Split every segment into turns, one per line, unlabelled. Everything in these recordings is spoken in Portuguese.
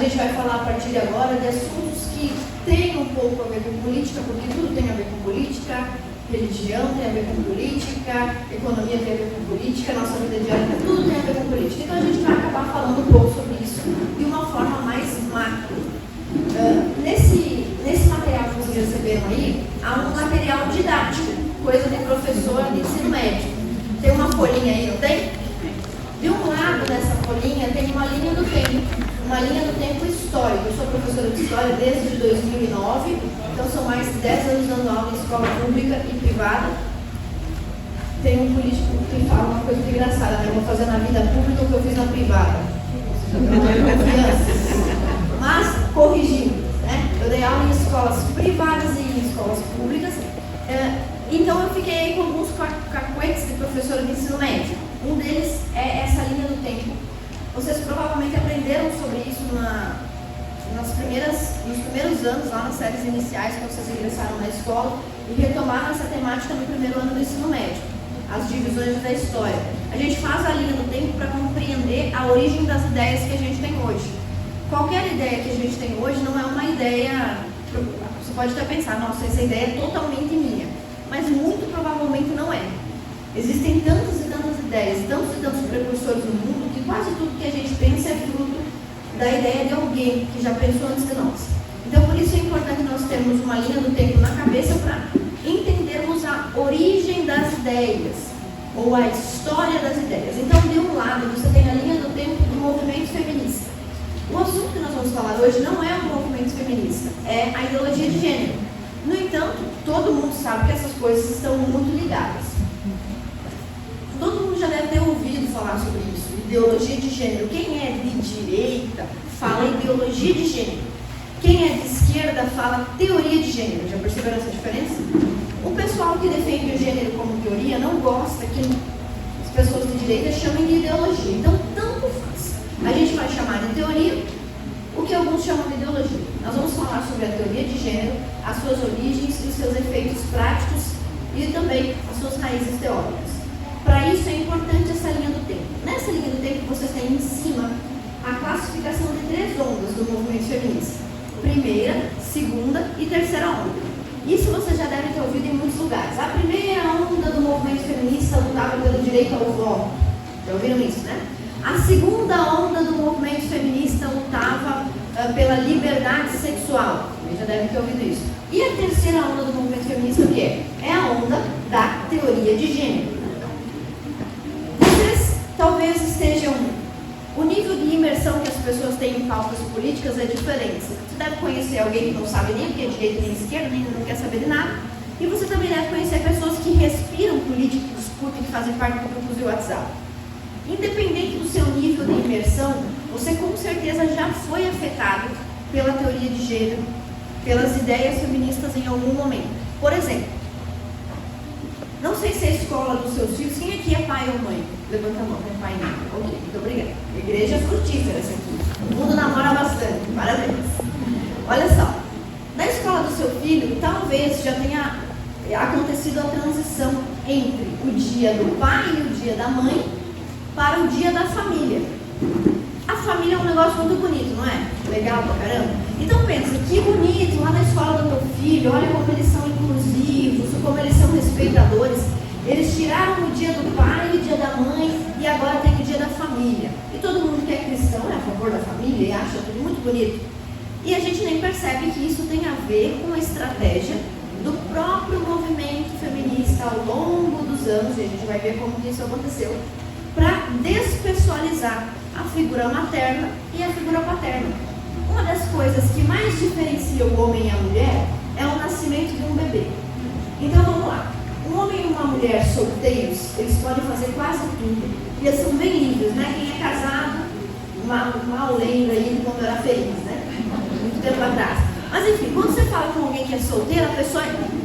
gente vai falar a partir de agora de assuntos que têm um pouco a ver com política, porque tudo tem a ver com política, religião tem a ver com política, economia tem a ver com política, nossa vida diária, tudo tem a ver com política. Então a gente vai acabar falando um pouco sobre isso de uma forma mais macro. Nesse material que vocês receberam aí, há um material didático, coisa de professor de ensino médio. Tem uma folhinha aí, não tem? De um lado dessa folhinha tem uma linha do tempo, uma linha do tempo histórico. Eu sou professora de história desde 2009, então são mais de 10 anos dando aula em escola pública e privada. Tem um político que fala uma coisa engraçada, né? Eu vou fazer na vida pública o que eu fiz na privada. Mas, corrigindo, né? Eu dei aula em escolas privadas e em escolas públicas. Então eu fiquei aí com alguns cacuetes de professora de ensino médio. Um deles é essa linha do tempo. Vocês provavelmente aprenderam sobre isso nos primeiros anos, lá nas séries iniciais, quando vocês ingressaram na escola, e retomaram essa temática no primeiro ano do ensino médio, as divisões da história. A gente faz a linha do tempo para compreender a origem das ideias que a gente tem hoje. Qualquer ideia que a gente tem hoje não é uma ideia, você pode até pensar, nossa, essa ideia é totalmente minha, mas muito provavelmente não é. Existem tantas e tantas ideias, tantos e tantos precursores no mundo, que quase tudo que a gente pensa é fruto da ideia de alguém que já pensou antes de nós. Então, por isso é importante nós termos uma linha do tempo na cabeça para entendermos a origem das ideias, ou a história das ideias. Então, de um lado, você tem a linha do tempo do movimento feminista. O assunto que nós vamos falar hoje não é o movimento feminista, é a ideologia de gênero. No entanto, todo mundo sabe que essas coisas estão muito ligadas. Todo mundo já deve ter ouvido falar sobre isso, ideologia de gênero. Quem é de direita fala ideologia de gênero. Quem é de esquerda fala teoria de gênero. Já perceberam essa diferença? O pessoal que defende o gênero como teoria não gosta que as pessoas de direita chamem de ideologia. Então, tanto faz. A gente vai chamar de teoria o que alguns chamam de ideologia. Nós vamos falar sobre a teoria de gênero, as suas origens e os seus efeitos práticos e também as suas raízes teóricas. Para isso é importante essa linha do tempo. Nessa linha do tempo vocês têm em cima a classificação de 3 ondas do movimento feminista. Primeira, segunda e terceira onda. Isso vocês já devem ter ouvido em muitos lugares. A primeira onda do movimento feminista lutava pelo direito ao voto. Já ouviram isso, né? A segunda onda do movimento feminista lutava pela liberdade sexual. Vocês já devem ter ouvido isso. E a terceira onda do movimento feminista o que é? É a onda da teoria de gênero. Vocês talvez estejam... O nível de imersão que as pessoas têm em pautas políticas é diferente. Você deve conhecer alguém que não sabe nem o que é direita nem esquerda, nem não quer saber de nada. E você também deve conhecer pessoas que respiram política, que discutem, que fazem parte do grupos de WhatsApp. Independente do seu nível de imersão, você com certeza já foi afetado pela teoria de gênero, pelas ideias feministas em algum momento. Por exemplo, não sei se é a escola dos seus filhos, quem aqui é pai ou mãe? Levanta a mão, é pai e mãe. Ok, muito obrigada. Igreja frutífera essa aqui. O mundo namora bastante, parabéns. Olha só, na escola do seu filho, talvez já tenha acontecido a transição entre o dia do pai e o dia da mãe para o dia da família. A família é um negócio muito bonito, não é? Legal pra caramba. Então pensa, que bonito, lá na escola do meu filho, olha como eles são inclusivos, como eles são respeitadores. Eles tiraram o dia do pai e o dia da mãe e agora tem o dia da família. E todo mundo que é cristão é a favor da família e acha tudo muito bonito. E a gente nem percebe que isso tem a ver com a estratégia do próprio movimento feminista ao longo dos anos, e a gente vai ver como que isso aconteceu, para despessoalizar a figura materna e a figura paterna. Uma das coisas que mais diferencia o homem e a mulher é o nascimento de um bebê. Então vamos lá. Um homem e uma mulher solteiros, eles podem fazer quase tudo. E eles são bem livres, né? Quem é casado, mal lembra aí de quando era feliz, né? Muito tempo atrás. Mas enfim, quando você fala com alguém que é solteiro, a pessoa,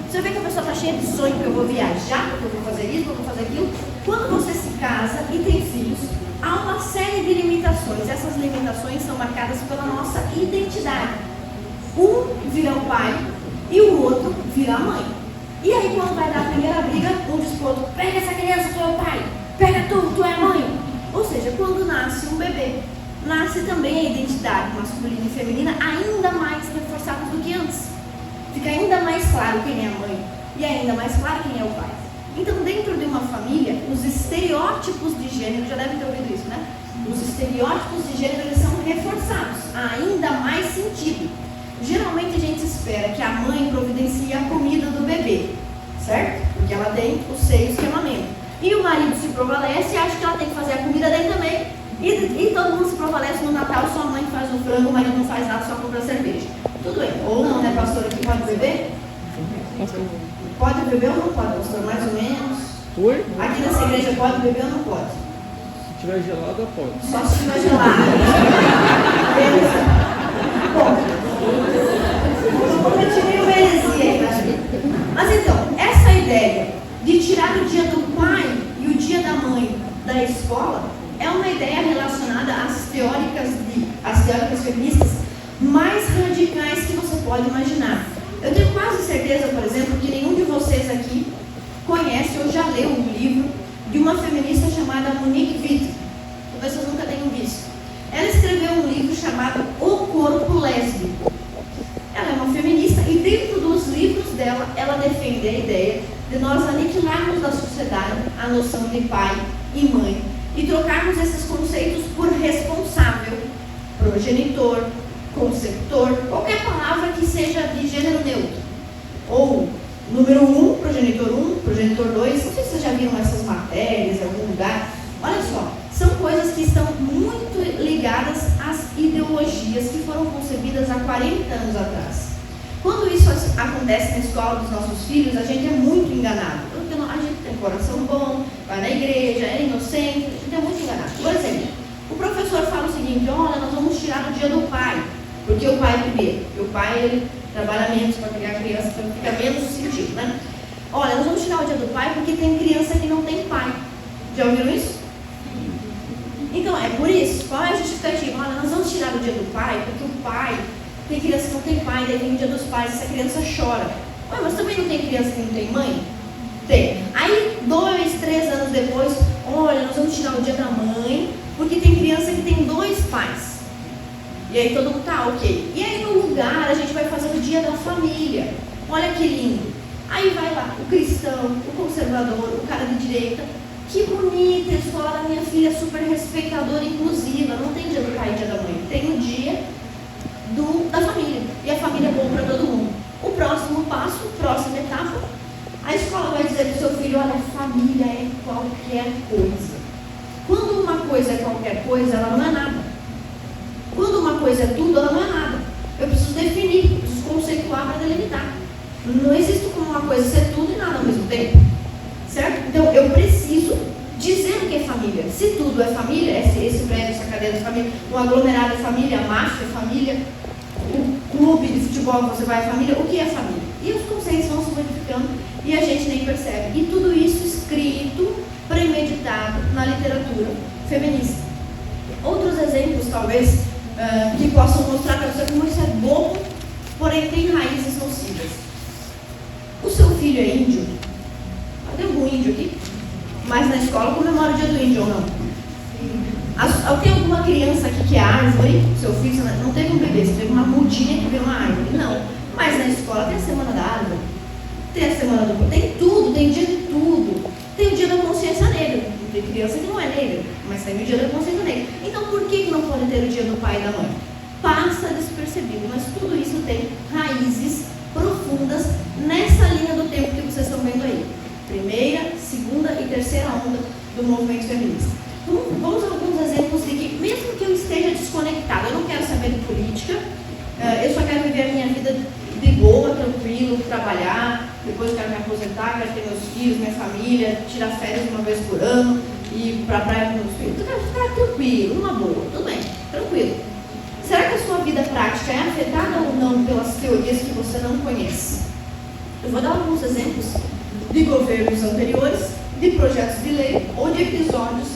você vê que a pessoa está cheia de sonho, que eu vou viajar, que eu vou fazer isso, que eu vou fazer aquilo. Quando você se casa e tem filhos, há uma série de limitações. Essas limitações são marcadas pela nossa identidade. Um vira o pai e o outro vira a mãe. E aí quando vai dar a primeira briga, um diz pro outro, pega essa criança, tu é o pai, pega tu é a mãe. Ou seja, quando nasce um bebê, nasce também a identidade masculina masculina e feminina ainda mais reforçados do que antes. Fica ainda mais claro quem é a mãe e ainda mais claro quem é o pai. Então, dentro de uma família, os estereótipos de gênero, já devem ter ouvido isso, né? Os estereótipos de gênero, eles são reforçados, ainda mais sentido. Geralmente a gente espera que a mãe providencie a comida do bebê, certo? Porque ela tem os seios que amamentam. E o marido se prevalece e acha que ela tem que fazer a comida dele também. E todo mundo se prevalece no Natal, sua mãe faz o frango, o marido não faz nada, só compra cerveja. Tudo bem. Ou não, né, pastora, que pode beber? Pode beber ou não pode, pastor? Mais ou menos.
Oi?
Aqui nessa igreja pode beber ou não pode?
Se tiver gelado, pode.
Só se tiver gelado. Beleza. Bom, eu cometi meio heresia aí, mas então, essa ideia de tirar o dia do pai e o dia da mãe da escola é uma ideia relacionada às teóricas feministas mais radicais que você pode imaginar. Eu tenho quase certeza, por exemplo, que nenhum de vocês aqui conhece ou já leu um livro de uma feminista chamada Monique Wittig. Talvez vocês nunca tenham visto. Ela escreveu um livro chamado O Corpo Lésbico. Ela é uma feminista e dentro dos livros dela, ela defende a ideia de nós aniquilarmos da sociedade a noção de pai e mãe e trocarmos esses conceitos por responsável, progenitor, conceptor, qualquer palavra que seja de gênero neutro. Ou número 1, progenitor 1, progenitor 2, não sei se vocês já viram essas matérias em algum lugar. Olha só, são coisas que estão muito ligadas às ideologias que foram concebidas há 40 anos atrás. Quando isso acontece na escola dos nossos filhos, a gente é muito enganado. A gente tem um coração bom, vai na igreja, é inocente, a gente é muito enganado. Por exemplo, o professor fala o seguinte: olha, nós vamos tirar o dia do pai, porque o pai é primeiro, porque o pai ele trabalha menos para criar criança, então fica menos sentido, né? Olha, nós vamos tirar o dia do pai porque tem criança que não tem pai. Já ouviram isso? Então, é por isso. Qual é a justificativa? Olha, nós vamos tirar o dia do pai porque o pai, tem criança que não tem pai, daí vem o dia dos pais, essa criança chora. Ué, mas também não tem criança que não tem mãe? Tem. Aí, 2, 3 anos depois, olha, nós vamos tirar o dia da mãe porque tem criança que tem 2 pais. E aí todo mundo tá, ok. E aí no lugar a gente vai fazer o dia da família. Olha que lindo. Aí vai lá o cristão, o conservador, o cara de direita. Que bonita, a escola da minha filha é super respeitadora e inclusiva. Não tem dia do pai e dia da mãe. Tem o dia da família. E a família é bom para todo mundo. O próximo passo, próxima etapa, a escola vai dizer para o seu filho: olha, família é qualquer coisa. Quando uma coisa é qualquer coisa, ela não é nada. Quando uma coisa é tudo, ela não é nada. Eu preciso definir, eu preciso conceituar para delimitar. Não existe como uma coisa ser tudo e nada ao mesmo tempo. Certo? Então, eu preciso dizer o que é família. Se tudo é família, esse prédio, essa cadeira é família, um aglomerado é família, macho é família, o clube de futebol que você vai é família, o que é família? E os conceitos vão se modificando e a gente nem percebe. E tudo isso escrito, premeditado na literatura feminista. Outros exemplos, talvez, que possam mostrar para você como isso é bobo, porém tem raízes nocivas. O seu filho é índio? Tem algum índio aqui? Mas na escola comemora o dia do índio ou não? Tem alguma criança aqui que é árvore? Seu filho não teve um bebê, você teve uma mudinha que virou uma árvore? Não. Mas na escola tem a semana da árvore, tem a semana do... Tem tudo, tem dia de tudo. Tem o dia da consciência negra. Tem criança que não é negra, mas tem o dia da consciência negra. Então por que não pode ter o dia do pai e da mãe? Passa despercebido, mas tudo isso tem raízes profundas nessa linha do tempo que vocês estão vendo aí. Primeira, segunda e terceira onda do movimento feminista. Então, vamos a alguns exemplos de que, mesmo que eu esteja desconectado, eu não quero saber de política, eu só quero viver a minha vida de boa, tranquilo, trabalhar, depois eu quero me aposentar, quero ter meus filhos, minha família, tirar férias uma vez por ano, ir para a praia com meus filhos. Eu quero ficar tranquilo, numa boa, tudo bem, tranquilo. Será que a sua vida prática é afetada ou não pelas teorias que você não conhece? Eu vou dar alguns exemplos de governos anteriores, de projetos de lei ou de episódios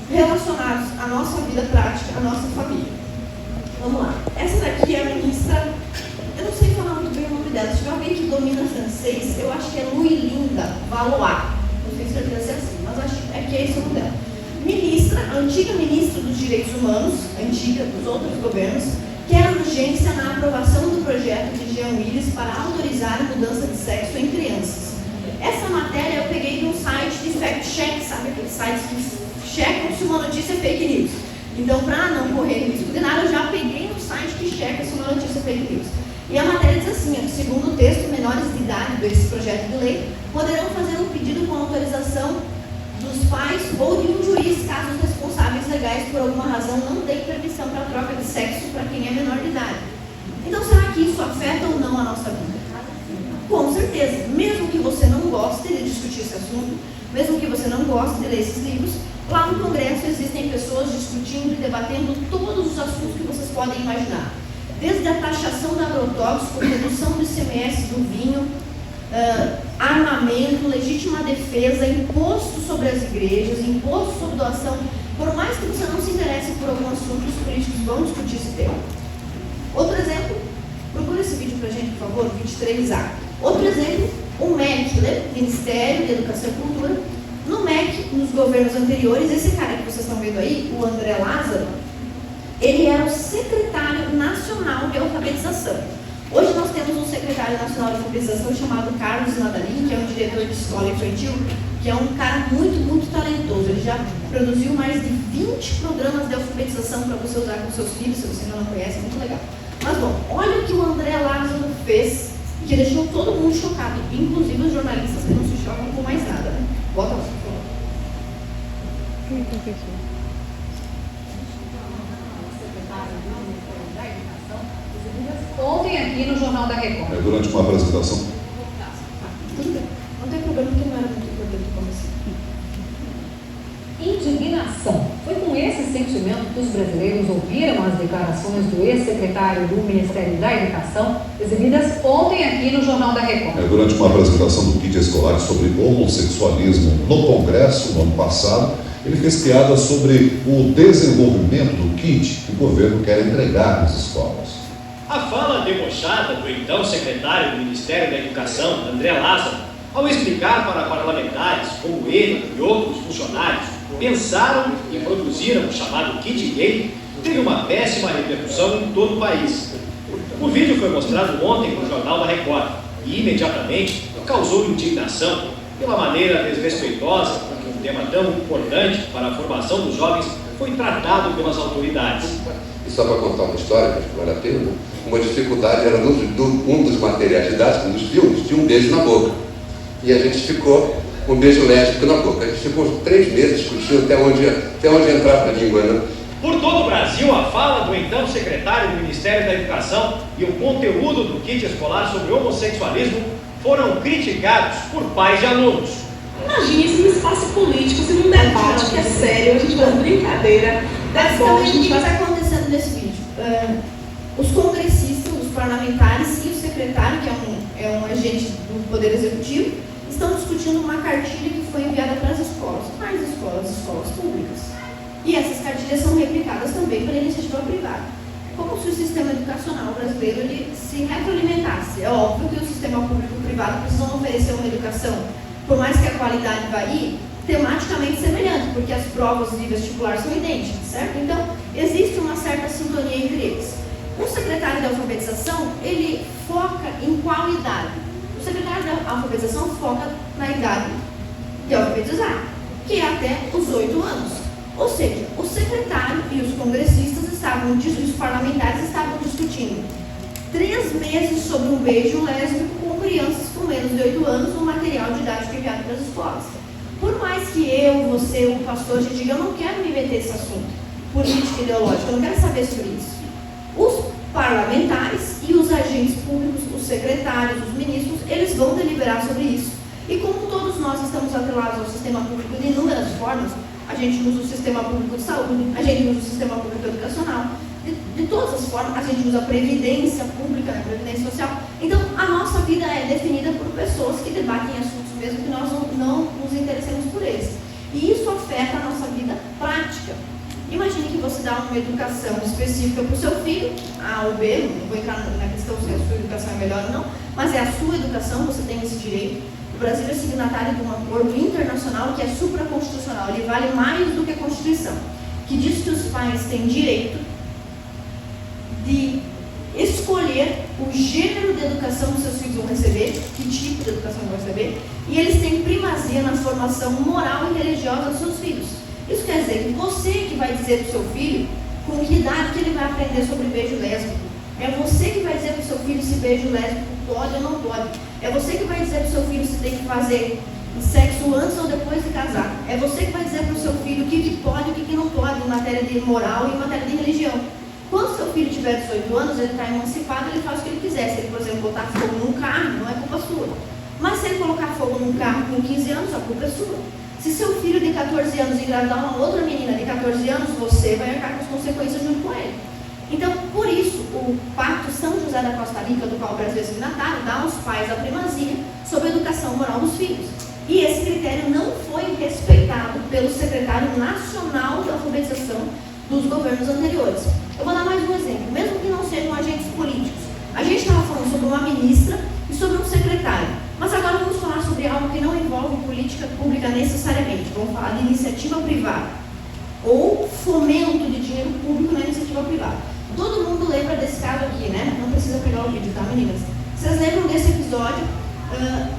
relacionados à nossa vida prática, à nossa família. Vamos lá. Essa daqui é a ministra, eu não sei falar muito bem o nome dela, se tiver alguém que domina francês, eu acho que é Louis Linda Valois. Não tenho certeza se é assim, mas acho que é esse o nome dela. a antiga ministra dos Direitos Humanos, antiga dos outros governos, quer urgência na aprovação do projeto de Jean Willis para autorizar a mudança de sexo em crianças. Essa matéria eu peguei de um site de fact-check, sabe aqueles sites que checam se uma notícia é fake news. Então, para não correr risco de nada, eu já peguei no site que checa se uma notícia é fake news. E a matéria diz assim, ó, segundo o texto, menores de idade desse projeto de lei poderão fazer um pedido com autorização dos pais ou de um juiz, caso os responsáveis legais, por alguma razão, não deem permissão para a troca de sexo para quem é menor de idade. Então, será que isso afeta ou não a nossa vida? Com certeza. Mesmo que você não goste de discutir esse assunto, mesmo que você não goste de ler esses livros, lá no Congresso existem pessoas discutindo e debatendo todos os assuntos que vocês podem imaginar. Desde a taxação da agrotóxico, redução do ICMS do vinho, armamento, legítima defesa, imposto sobre as igrejas, imposto sobre doação. Por mais que você não se interesse por algum assunto, os políticos vão discutir esse tema. Outro exemplo, procura esse vídeo pra gente, por favor, 23A. Outro exemplo, o MEC, né? Ministério de Educação e Cultura. No MEC, nos governos anteriores, esse cara que vocês estão vendo aí, o André Lázaro, ele era o secretário nacional de alfabetização. Hoje nós temos um secretário nacional de alfabetização chamado Carlos Nadalim, que é um diretor de escola infantil, que é um cara muito, muito talentoso. Ele já produziu mais de 20 programas de alfabetização para você usar com seus filhos, se você ainda não conhece, é muito legal. Mas bom, olha o que o André Lázaro fez, que deixou todo mundo chocado, inclusive os jornalistas que não se chocam com mais nada. Né? Bota lá, por favor.
O que aconteceu? Ontem aqui no Jornal da Record.
Durante uma apresentação.
Tudo bem, não tem problema, porque não era muito importante como assim.
Indignação. Foi com esse sentimento que os brasileiros ouviram as declarações do ex-secretário do Ministério da Educação, exibidas ontem aqui no Jornal da Record.
Durante uma apresentação do kit escolar sobre homossexualismo no Congresso, no ano passado, ele fez piada sobre o desenvolvimento do kit que o governo quer entregar nas escolas.
A fala debochada do então secretário do Ministério da Educação, André Lázaro, ao explicar para parlamentares como ele e outros funcionários pensaram e produziram o chamado kit gay, teve uma péssima repercussão em todo o país. O vídeo foi mostrado ontem no Jornal da Record e imediatamente causou indignação pela maneira desrespeitosa com que um tema tão importante para a formação dos jovens foi tratado pelas autoridades.
E só para contar uma história, que vale a pena, uma dificuldade era um dos materiais didáticos dos filmes, tinha um beijo na boca. E a gente ficou um beijo lésbico na boca. A gente ficou 3 meses discutindo até onde entrava a língua, né?
Por todo o Brasil, a fala do então secretário do Ministério da Educação e o conteúdo do kit escolar sobre homossexualismo foram criticados por pais de alunos.
Imagine se no espaço político, se num debate que é sério, a gente faz brincadeira,
Basicamente, o que está acontecendo nesse vídeo? Os congressistas, os parlamentares e o secretário, que é um agente do Poder Executivo, estão discutindo uma cartilha que foi enviada para as escolas, mais escolas públicas. E essas cartilhas são replicadas também para a iniciativa privada. Como se o sistema educacional brasileiro ele se retroalimentasse. É óbvio que o sistema público e o privado precisam oferecer uma educação, por mais que a qualidade varie, tematicamente semelhante, porque as provas de vestibular são idênticas, certo? Então, existe uma certa sintonia entre eles. O secretário de alfabetização, ele foca em qual idade? O secretário de alfabetização foca na idade de alfabetizar, que é até os 8 anos. Ou seja, o secretário e os congressistas os parlamentares estavam discutindo 3 meses sobre um beijo lésbico com crianças com menos de 8 anos no material didático enviado para as escolas. Por mais que eu, você, o pastor, a gente diga, eu não quero me meter nesse assunto político e ideológico, eu não quero saber sobre isso. Os parlamentares e os agentes públicos, os secretários, os ministros, eles vão deliberar sobre isso. E como todos nós estamos atrelados ao sistema público de inúmeras formas, a gente usa o sistema público de saúde, a gente usa o sistema público educacional, de todas as formas, a gente usa a previdência pública, a previdência social. Então, a nossa vida é definida por pessoas que debatem assuntos mesmo que nós não nos interessemos por eles. E isso afeta a nossa vida prática. Imagine que você dá uma educação específica para o seu filho, A ou B, não vou entrar na questão se a sua educação é melhor ou não, mas é a sua educação, você tem esse direito. O Brasil é signatário de um acordo internacional que é supraconstitucional, ele vale mais do que a Constituição, que diz que os pais têm direito de escolher o gênero de educação que seus filhos vão receber, que tipo de educação vão receber, e eles têm primazia na formação moral e religiosa dos seus filhos. Isso quer dizer que você que vai dizer para o seu filho com que idade que ele vai aprender sobre beijo lésbico. É você que vai dizer para o seu filho se beijo lésbico pode ou não pode. É você que vai dizer para o seu filho se tem que fazer sexo antes ou depois de casar. É você que vai dizer para o seu filho o que pode e o que não pode em matéria de moral e em matéria de religião. Quando seu filho tiver 18 anos, ele está emancipado, ele faz o que ele quiser. Se ele, por exemplo, botar fogo num carro, não é culpa sua. Mas se ele colocar fogo num carro com 15 anos, a culpa é sua. Se seu filho de 14 anos engravidar uma outra menina de 14 anos, você vai arcar com as consequências junto com ele. Então, por isso, o Pacto São José da Costa Rica, do qual o Brasil é signatário, dá aos pais a primazia sobre a educação moral dos filhos. E esse critério não foi respeitado pelo secretário nacional de alfabetização dos governos anteriores. Eu vou dar mais um exemplo, mesmo que não sejam agentes políticos. A gente estava falando sobre uma ministra e sobre um secretário, mas agora vamos falar sobre algo que não envolve política pública necessariamente. Vamos falar de iniciativa privada ou fomento de dinheiro público na iniciativa privada. Todo mundo lembra desse caso aqui, né? Não precisa pegar o vídeo, tá, meninas? Vocês lembram desse episódio?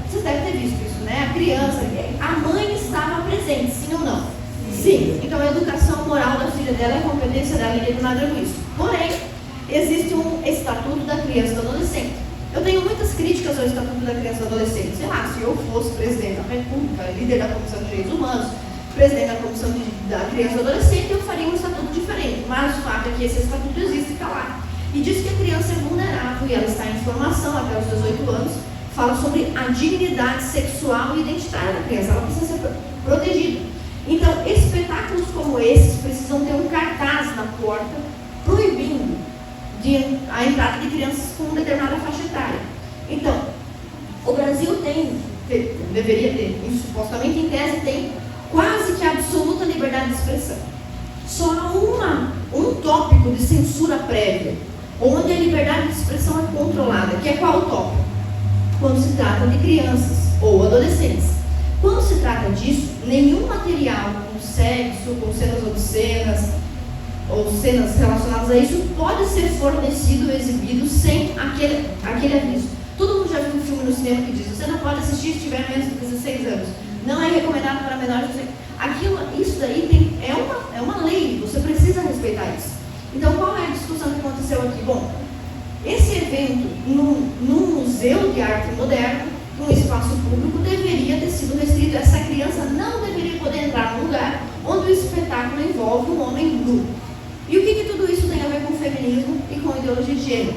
Vocês devem ter visto isso, né? A criança, a mãe estava presente, sim ou não? Sim. Então a educação moral da filha dela é competência dela, ninguém tem nada a ver com isso. Porém, existe um Estatuto da Criança e do Adolescente. Eu tenho muitas críticas ao Estatuto da Criança e do Adolescente. Sei lá, se eu fosse presidente da República, líder da Comissão de Direitos Humanos, presidente da Comissão da Criança e do Adolescente, eu faria um estatuto diferente. Mas o fato é que esse estatuto existe e está lá. E diz que a criança é vulnerável e ela está em formação até os 18 anos. Fala sobre a dignidade sexual e identitária da criança. Ela precisa ser protegida. Então, espetáculos como esses precisam ter um cartaz na porta proibindo a entrada de crianças com determinada faixa etária. Então, o Brasil deveria ter, e supostamente em tese tem, quase que absoluta liberdade de expressão. Só há um tópico de censura prévia, onde a liberdade de expressão é controlada, que é qual tópico? Quando se trata de crianças ou adolescentes. Quando se trata disso, nenhum material com sexo, com cenas obscenas ou cenas relacionadas a isso pode ser fornecido ou exibido sem aquele aviso. Todo mundo já viu um filme no cinema que diz: você não pode assistir se tiver menos de 16 anos. Não é recomendado para menores de 16 anos. Isso daí é uma lei, você precisa respeitar isso. Então, qual é a discussão que aconteceu aqui? Bom, esse evento num museu de arte moderna, num espaço público, deveria ter sido restrito. Essa criança não deveria poder entrar num lugar onde o espetáculo envolve um homem nu. E o que tudo isso tem a ver com feminismo e com ideologia de gênero?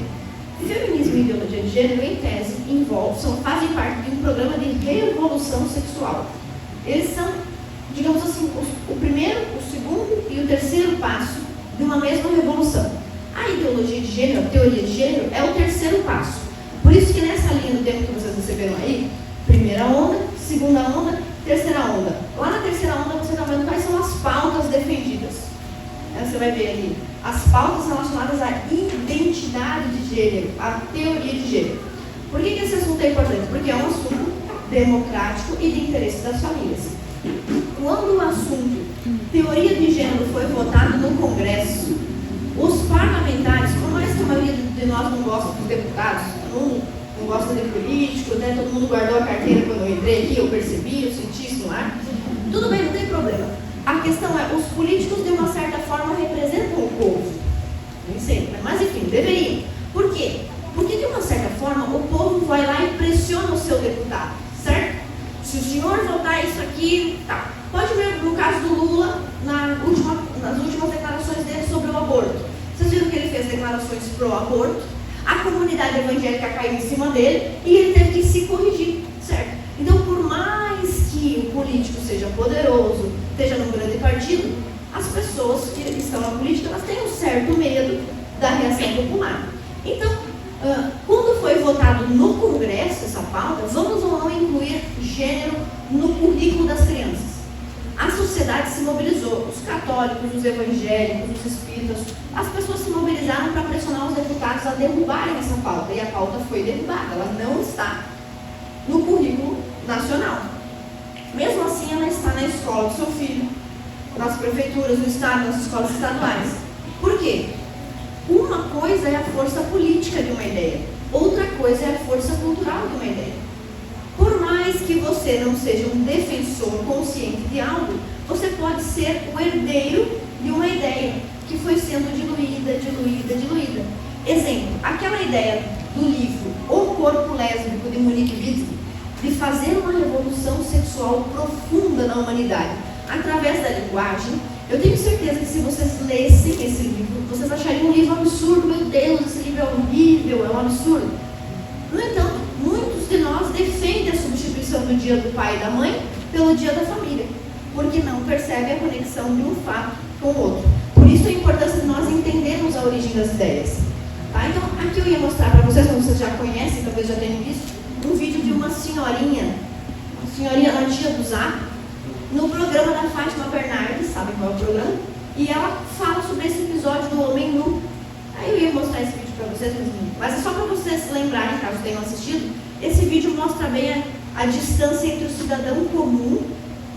Feminismo e ideologia de gênero, em tese, fazem parte de um programa de revolução sexual. Eles são, digamos assim, o primeiro, o segundo e o terceiro passo de uma mesma revolução. A ideologia de gênero, a teoria de gênero, é o terceiro passo. Por isso que nessa linha do tempo que vocês receberam aí, primeira onda, segunda onda, terceira onda. Lá na terceira onda você está vendo quais são as pautas defendidas. Você vai ver ali as pautas relacionadas à identidade de gênero, à teoria de gênero. Por que esse assunto é importante? Porque é um assunto democrático e de interesse das famílias. Quando o assunto teoria de gênero foi votado no Congresso, os parlamentares, por mais que a maioria de nós não gosta dos deputados, não gosta de político, né? Todo mundo guardou a carteira quando eu entrei aqui, eu percebi, eu senti isso no ar. Tudo bem, não tem problema. A questão é, os políticos de uma certa forma representam o povo. Nem sempre, mas enfim, deveriam. Por quê? Porque de uma certa forma o povo vai lá e pressiona o seu deputado, certo? Se o senhor votar isso aqui, tá. Pode ver no caso do Lula, nas últimas declarações dele sobre o aborto. Vocês viram que ele fez declarações pró-aborto, a comunidade evangélica caiu em cima dele e ele teve que se corrigir, certo? Então, por mais que o político seja poderoso, esteja num grande partido, as pessoas que estão na política, elas têm um certo medo da reação popular. Então, quando foi votado no Congresso essa pauta, vamos ou não incluir gênero no currículo das crianças? A sociedade se mobilizou, os católicos, os evangélicos, os espíritas, as pessoas se mobilizaram para pressionar os deputados a derrubarem essa pauta, e a pauta foi derrubada, ela não está no currículo nacional. Mesmo assim, ela está na escola do seu filho, nas prefeituras do estado, nas escolas estaduais. Por quê? Uma coisa é a força política de uma ideia, outra coisa é a força cultural de uma ideia. Por mais que você não seja um defensor consciente de algo, você pode ser o herdeiro de uma ideia que foi sendo diluída. Exemplo, aquela ideia do livro O Corpo Lésbico, de Monique Wittig, de fazer uma revolução sexual profunda na humanidade através da linguagem. Eu tenho certeza que se vocês lessem esse livro, vocês achariam um livro absurdo. Meu Deus, esse livro é horrível, é um absurdo. No entanto, muitos de nós defendem a substituição do dia do pai e da mãe pelo dia da família, porque não percebem a conexão de um fato com o outro. Por isso a importância de nós entendermos a origem das ideias. Tá? Então, aqui eu ia mostrar para vocês, como vocês já conhecem, talvez já tenham visto, um vídeo de uma senhorinha na tia do Zap, no programa da Fátima Bernardes, sabe qual é o programa? E ela fala sobre esse episódio do homem nu. Aí eu ia mostrar esse vídeo para vocês, mas é só para vocês se lembrarem, caso tenham assistido. Esse vídeo mostra bem a distância entre o cidadão comum,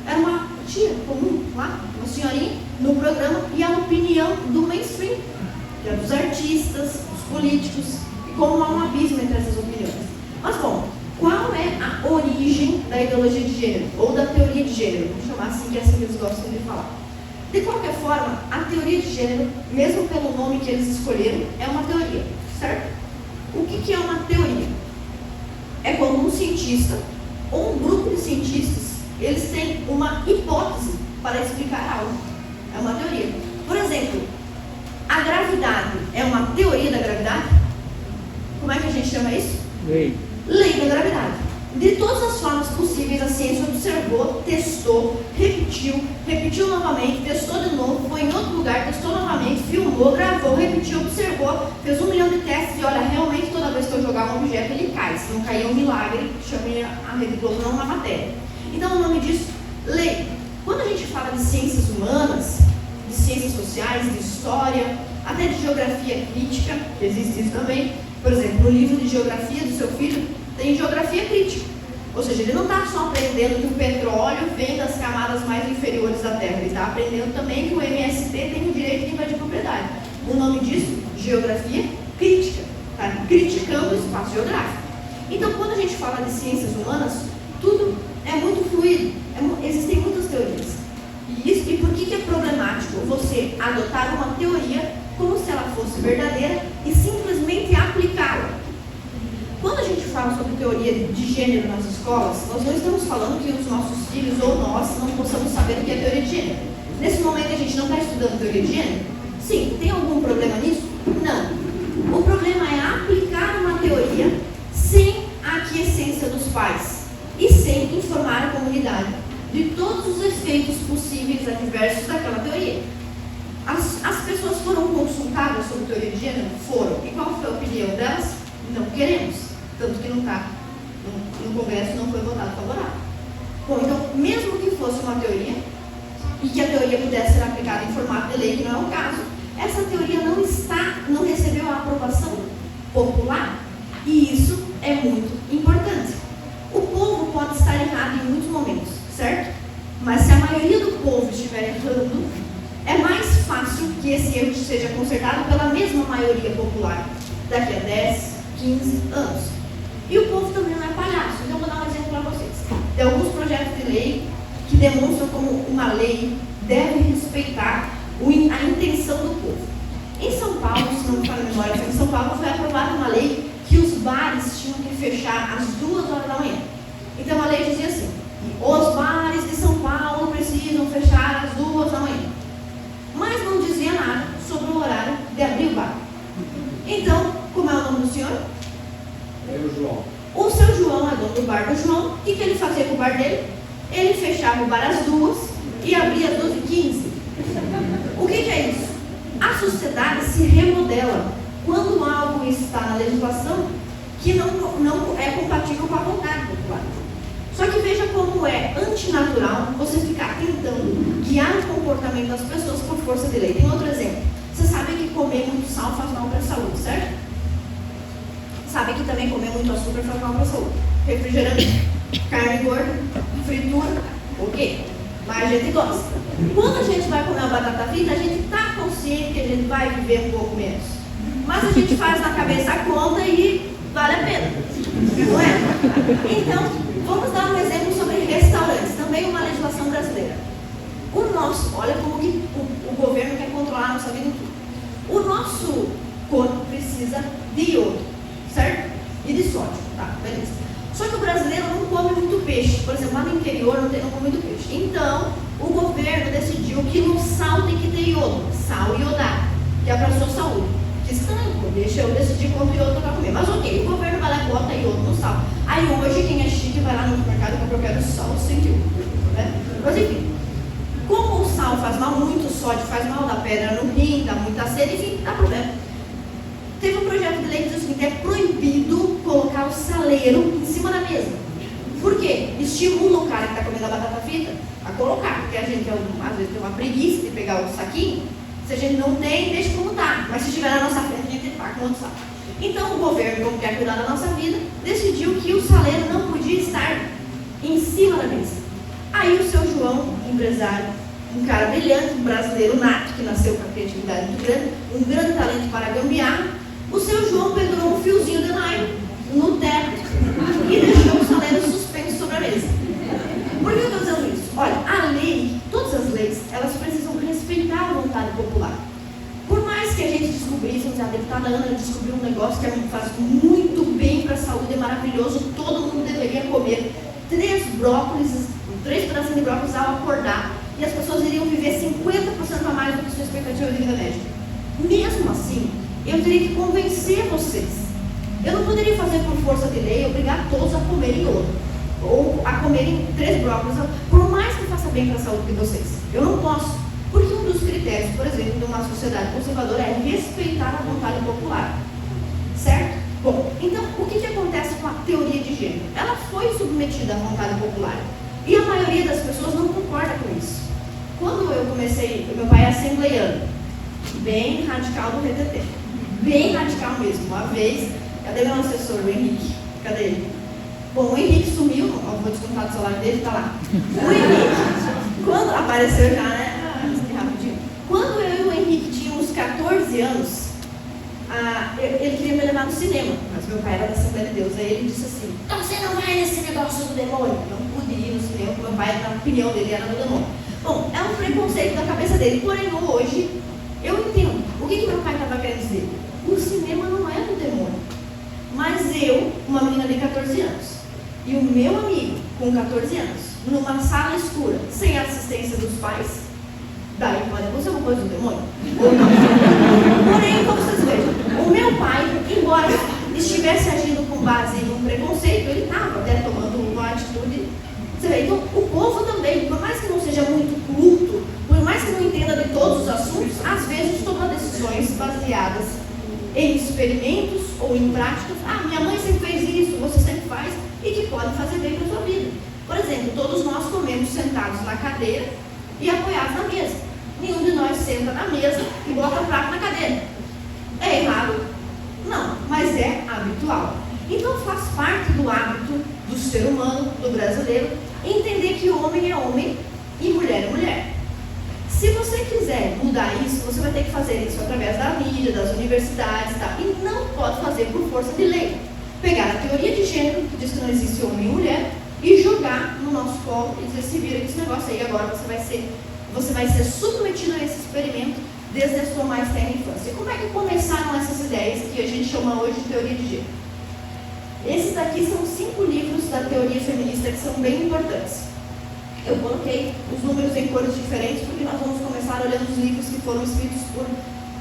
era uma tia comum lá, uma senhorinha, no programa, e a opinião do mainstream, que é dos artistas, dos políticos, e como há um abismo entre essas opiniões. Mas bom, qual é a origem da ideologia de gênero, ou da teoria de gênero, vamos chamar assim, que é assim que eles gostam de falar. De qualquer forma, a teoria de gênero, mesmo pelo nome que eles escolheram, é uma teoria, certo? O que é uma teoria? É quando um cientista, ou um grupo de cientistas, eles têm uma hipótese para explicar algo. É uma teoria. Por exemplo, a gravidade é uma teoria da gravidade? Como é que a gente chama isso?
Lei.
Lei da gravidade. De todas as formas possíveis, a ciência observou, testou, repetiu novamente, testou de novo, foi em outro lugar, testou novamente, filmou, gravou, repetiu, observou, fez 1 milhão de testes e olha, realmente toda vez que eu jogar um objeto ele cai. Se não cair é um milagre, chame a Rede Globo, não uma matéria. Então o nome disso, lei. Quando a gente fala de ciências humanas, de ciências sociais, de história, até de geografia crítica, que existe isso também. Por exemplo, no livro de geografia do seu filho, tem geografia crítica. Ou seja, ele não está só aprendendo que o petróleo vem das camadas mais inferiores da Terra, ele está aprendendo também que o MST tem o direito de invadir propriedade. O nome disso, geografia crítica. Está criticando o espaço geográfico. Então, quando a gente fala de ciências humanas, tudo é muito fluido. Existem muitas teorias. E por que é problemático você adotar uma teoria como se ela fosse verdadeira e simplesmente aplicá-la? Quando a gente fala sobre teoria de gênero nas escolas, nós não estamos falando que os nossos filhos ou nós não possamos saber o que é teoria de gênero. Nesse momento a gente não está estudando teoria de gênero? Sim. Tem algum problema nisso? Não. O problema é aplicar uma teoria sem a aquiescência dos pais e sem informar a comunidade de todos os efeitos possíveis adversos daquela teoria. As pessoas foram consultadas sobre teoria de gênero? Foram. E qual foi a opinião delas? Não queremos. Tanto que não está no Congresso, não foi votado favorável. Bom, então, mesmo que fosse uma teoria, e que a teoria pudesse ser aplicada em formato de lei, que não é o caso, essa teoria não recebeu a aprovação popular, e isso é muito importante. O povo pode estar errado em muitos momentos, certo? Mas se a maioria do povo estiver errando, é mais fácil que esse erro seja consertado pela mesma maioria popular daqui a 10, 15 anos. E o povo também não é palhaço. Então, eu vou dar um exemplo para vocês. Tem alguns projetos de lei que demonstram como uma lei deve respeitar a intenção do povo. Em São Paulo, se não me falha a memória, em São Paulo foi aprovada uma lei que os bares tinham que fechar às 2 horas da manhã. Então, a lei dizia assim: os bares de São Paulo precisam fechar às 2 da manhã. Mas não dizia nada sobre o horário de abrir o bar. Então, como é o nome do senhor?
É o João.
O seu João é dono do bar do João. O que ele fazia com o bar dele? Ele fechava o bar às 2 e abria às 12h15. O que é isso? A sociedade se remodela quando algo está na legislação que não é compatível com a vontade popular. Só que veja como é antinatural você ficar tentando guiar o comportamento das pessoas por força de lei. Tem outro exemplo. Você sabe que comer muito sal faz mal para a saúde, certo? Sabe que também comer muito açúcar faz mal para a saúde. Refrigerante carne gorda, fritura, ok, mas a gente gosta. Quando a gente vai comer uma batata frita, a gente está consciente que a gente vai viver um pouco menos. Mas a gente faz na cabeça a conta e vale a pena, não é? Então, vamos dar um exemplo sobre restaurantes, também uma legislação brasileira. O nosso, olha como que o governo quer controlar a nossa vida em tudo. O nosso corpo precisa de iodo, certo? E de sódio, tá, beleza. Só que o brasileiro não come muito peixe, por exemplo, lá no interior não come muito peixe. Então, o governo decidiu que no sal tem que ter iodo, sal iodado, que é para a sua saúde. Que estranho, deixa eu decidir quanto iodo para comer. Mas ok, o governo vai lá e bota iodo no sal. Aí hoje quem é chique vai lá no mercado e compra eu quero sal sem iodo, né? Mas enfim, como o sal faz mal, muito sódio faz mal, dá pedra no rim, dá muita sede, enfim, dá problema. Teve um projeto de lei que diz o seguinte: é proibido colocar o saleiro em cima da mesa. Por quê? Estimula o cara que está comendo a batata frita a colocar, porque a gente às vezes tem uma preguiça de pegar o saquinho. Se a gente não tem, deixa como está. Mas se estiver na nossa frente, a gente está com outro saco. Então o governo, como quer cuidar da nossa vida, decidiu que o saleiro não podia estar em cima da mesa. Aí o seu João, empresário, um cara brilhante, um brasileiro nato, que nasceu com a criatividade muito grande, um grande talento para gambiarra, o seu João pendurou um fiozinho de nylon no teto e deixou o saleiro suspenso sobre a mesa. Por que eu estou dizendo isso? Olha, a lei, todas as leis, elas precisam respeitar a vontade popular. Por mais que a gente descobrisse, a deputada Ana descobriu um negócio que faz muito bem para a saúde, é maravilhoso, todo mundo deveria comer 3 pedacinhos de brócolis ao acordar, e as pessoas iriam viver 50% a mais do que sua expectativa de vida média. Mesmo assim, eu teria que convencer vocês. Eu não poderia fazer por força de lei, obrigar todos a comerem outro, ou a comerem 3 brócolis, por mais que faça bem para a saúde de vocês. Eu não posso, porque um dos critérios, por exemplo, de uma sociedade conservadora é respeitar a vontade popular. Certo? Bom, então, o que acontece com a teoria de gênero? Ela foi submetida à vontade popular, e a maioria das pessoas não concorda com isso. Quando eu comecei, meu pai é assembleiano, bem radical do RTT, bem radical mesmo. Uma vez, cadê meu assessor, o Henrique? Cadê ele? Bom, o Henrique sumiu, não vou descontar do salário dele, tá lá. O Henrique, quando apareceu já, né? Rapidinho. Quando eu e o Henrique tínhamos 14 anos, ele queria me levar no cinema, mas meu pai era da Assembleia de Deus. Aí ele disse assim: então você não vai nesse negócio do demônio? Não pude ir no cinema, porque meu pai, na opinião dele, era do demônio. Bom, é um preconceito da cabeça dele, porém hoje eu entendo. O que meu pai estava querendo dizer? O cinema não é do demônio. Mas eu, uma menina de 14 anos, e o meu amigo com 14 anos, numa sala escura, sem a assistência dos pais, daí pode acontecer uma coisa do demônio? Ou não? Porém, como vocês vejam, o meu pai, embora estivesse agindo com base em um preconceito, ele estava até tomando uma atitude. Você vê, então o povo também, por mais que não seja muito culto, por mais que não entenda de todos os assuntos, às vezes toma decisões baseadas em experimentos ou em práticas. Minha mãe sempre fez isso, você sempre faz, e que podem fazer bem para a sua vida. Por exemplo, todos nós comemos sentados na cadeira e apoiados na mesa. Nenhum de nós senta na mesa e bota o prato na cadeira. É errado? Não, mas é habitual. Então faz parte do hábito do ser humano, do brasileiro, entender que homem é homem e mulher é mulher. Se você quiser mudar isso, você vai ter que fazer isso através da mídia, das universidades, tá? E não pode fazer por força de lei. Pegar a teoria de gênero, que diz que não existe homem e mulher, e jogar no nosso colo e dizer: se vira com esse negócio aí, agora você vai ser submetido a esse experimento desde a sua mais tenra infância. Como é que começaram essas ideias que a gente chama hoje de teoria de gênero? Esses daqui são 5 livros da teoria feminista que são bem importantes. Eu coloquei os números em cores diferentes porque nós vamos começar olhando os livros que foram escritos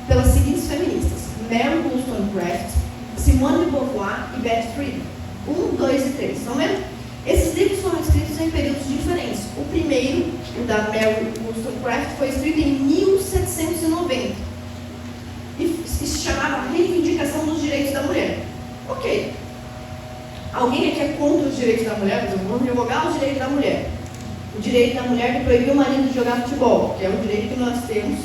pelas seguintes feministas: Mary Wollstonecraft, Simone de Beauvoir e Betty Friedan. 1, 2 e 3. Estão vendo? Esses livros foram escritos em períodos diferentes. O primeiro, o da Mary Wollstonecraft, foi escrito em 1790 e se chamava Reivindicação dos Direitos da Mulher. Ok. Alguém aqui é contra os direitos da mulher? Por exemplo, vamos revogar os direitos da mulher. O direito da mulher de proibir o marido de jogar futebol, que é o direito que nós temos,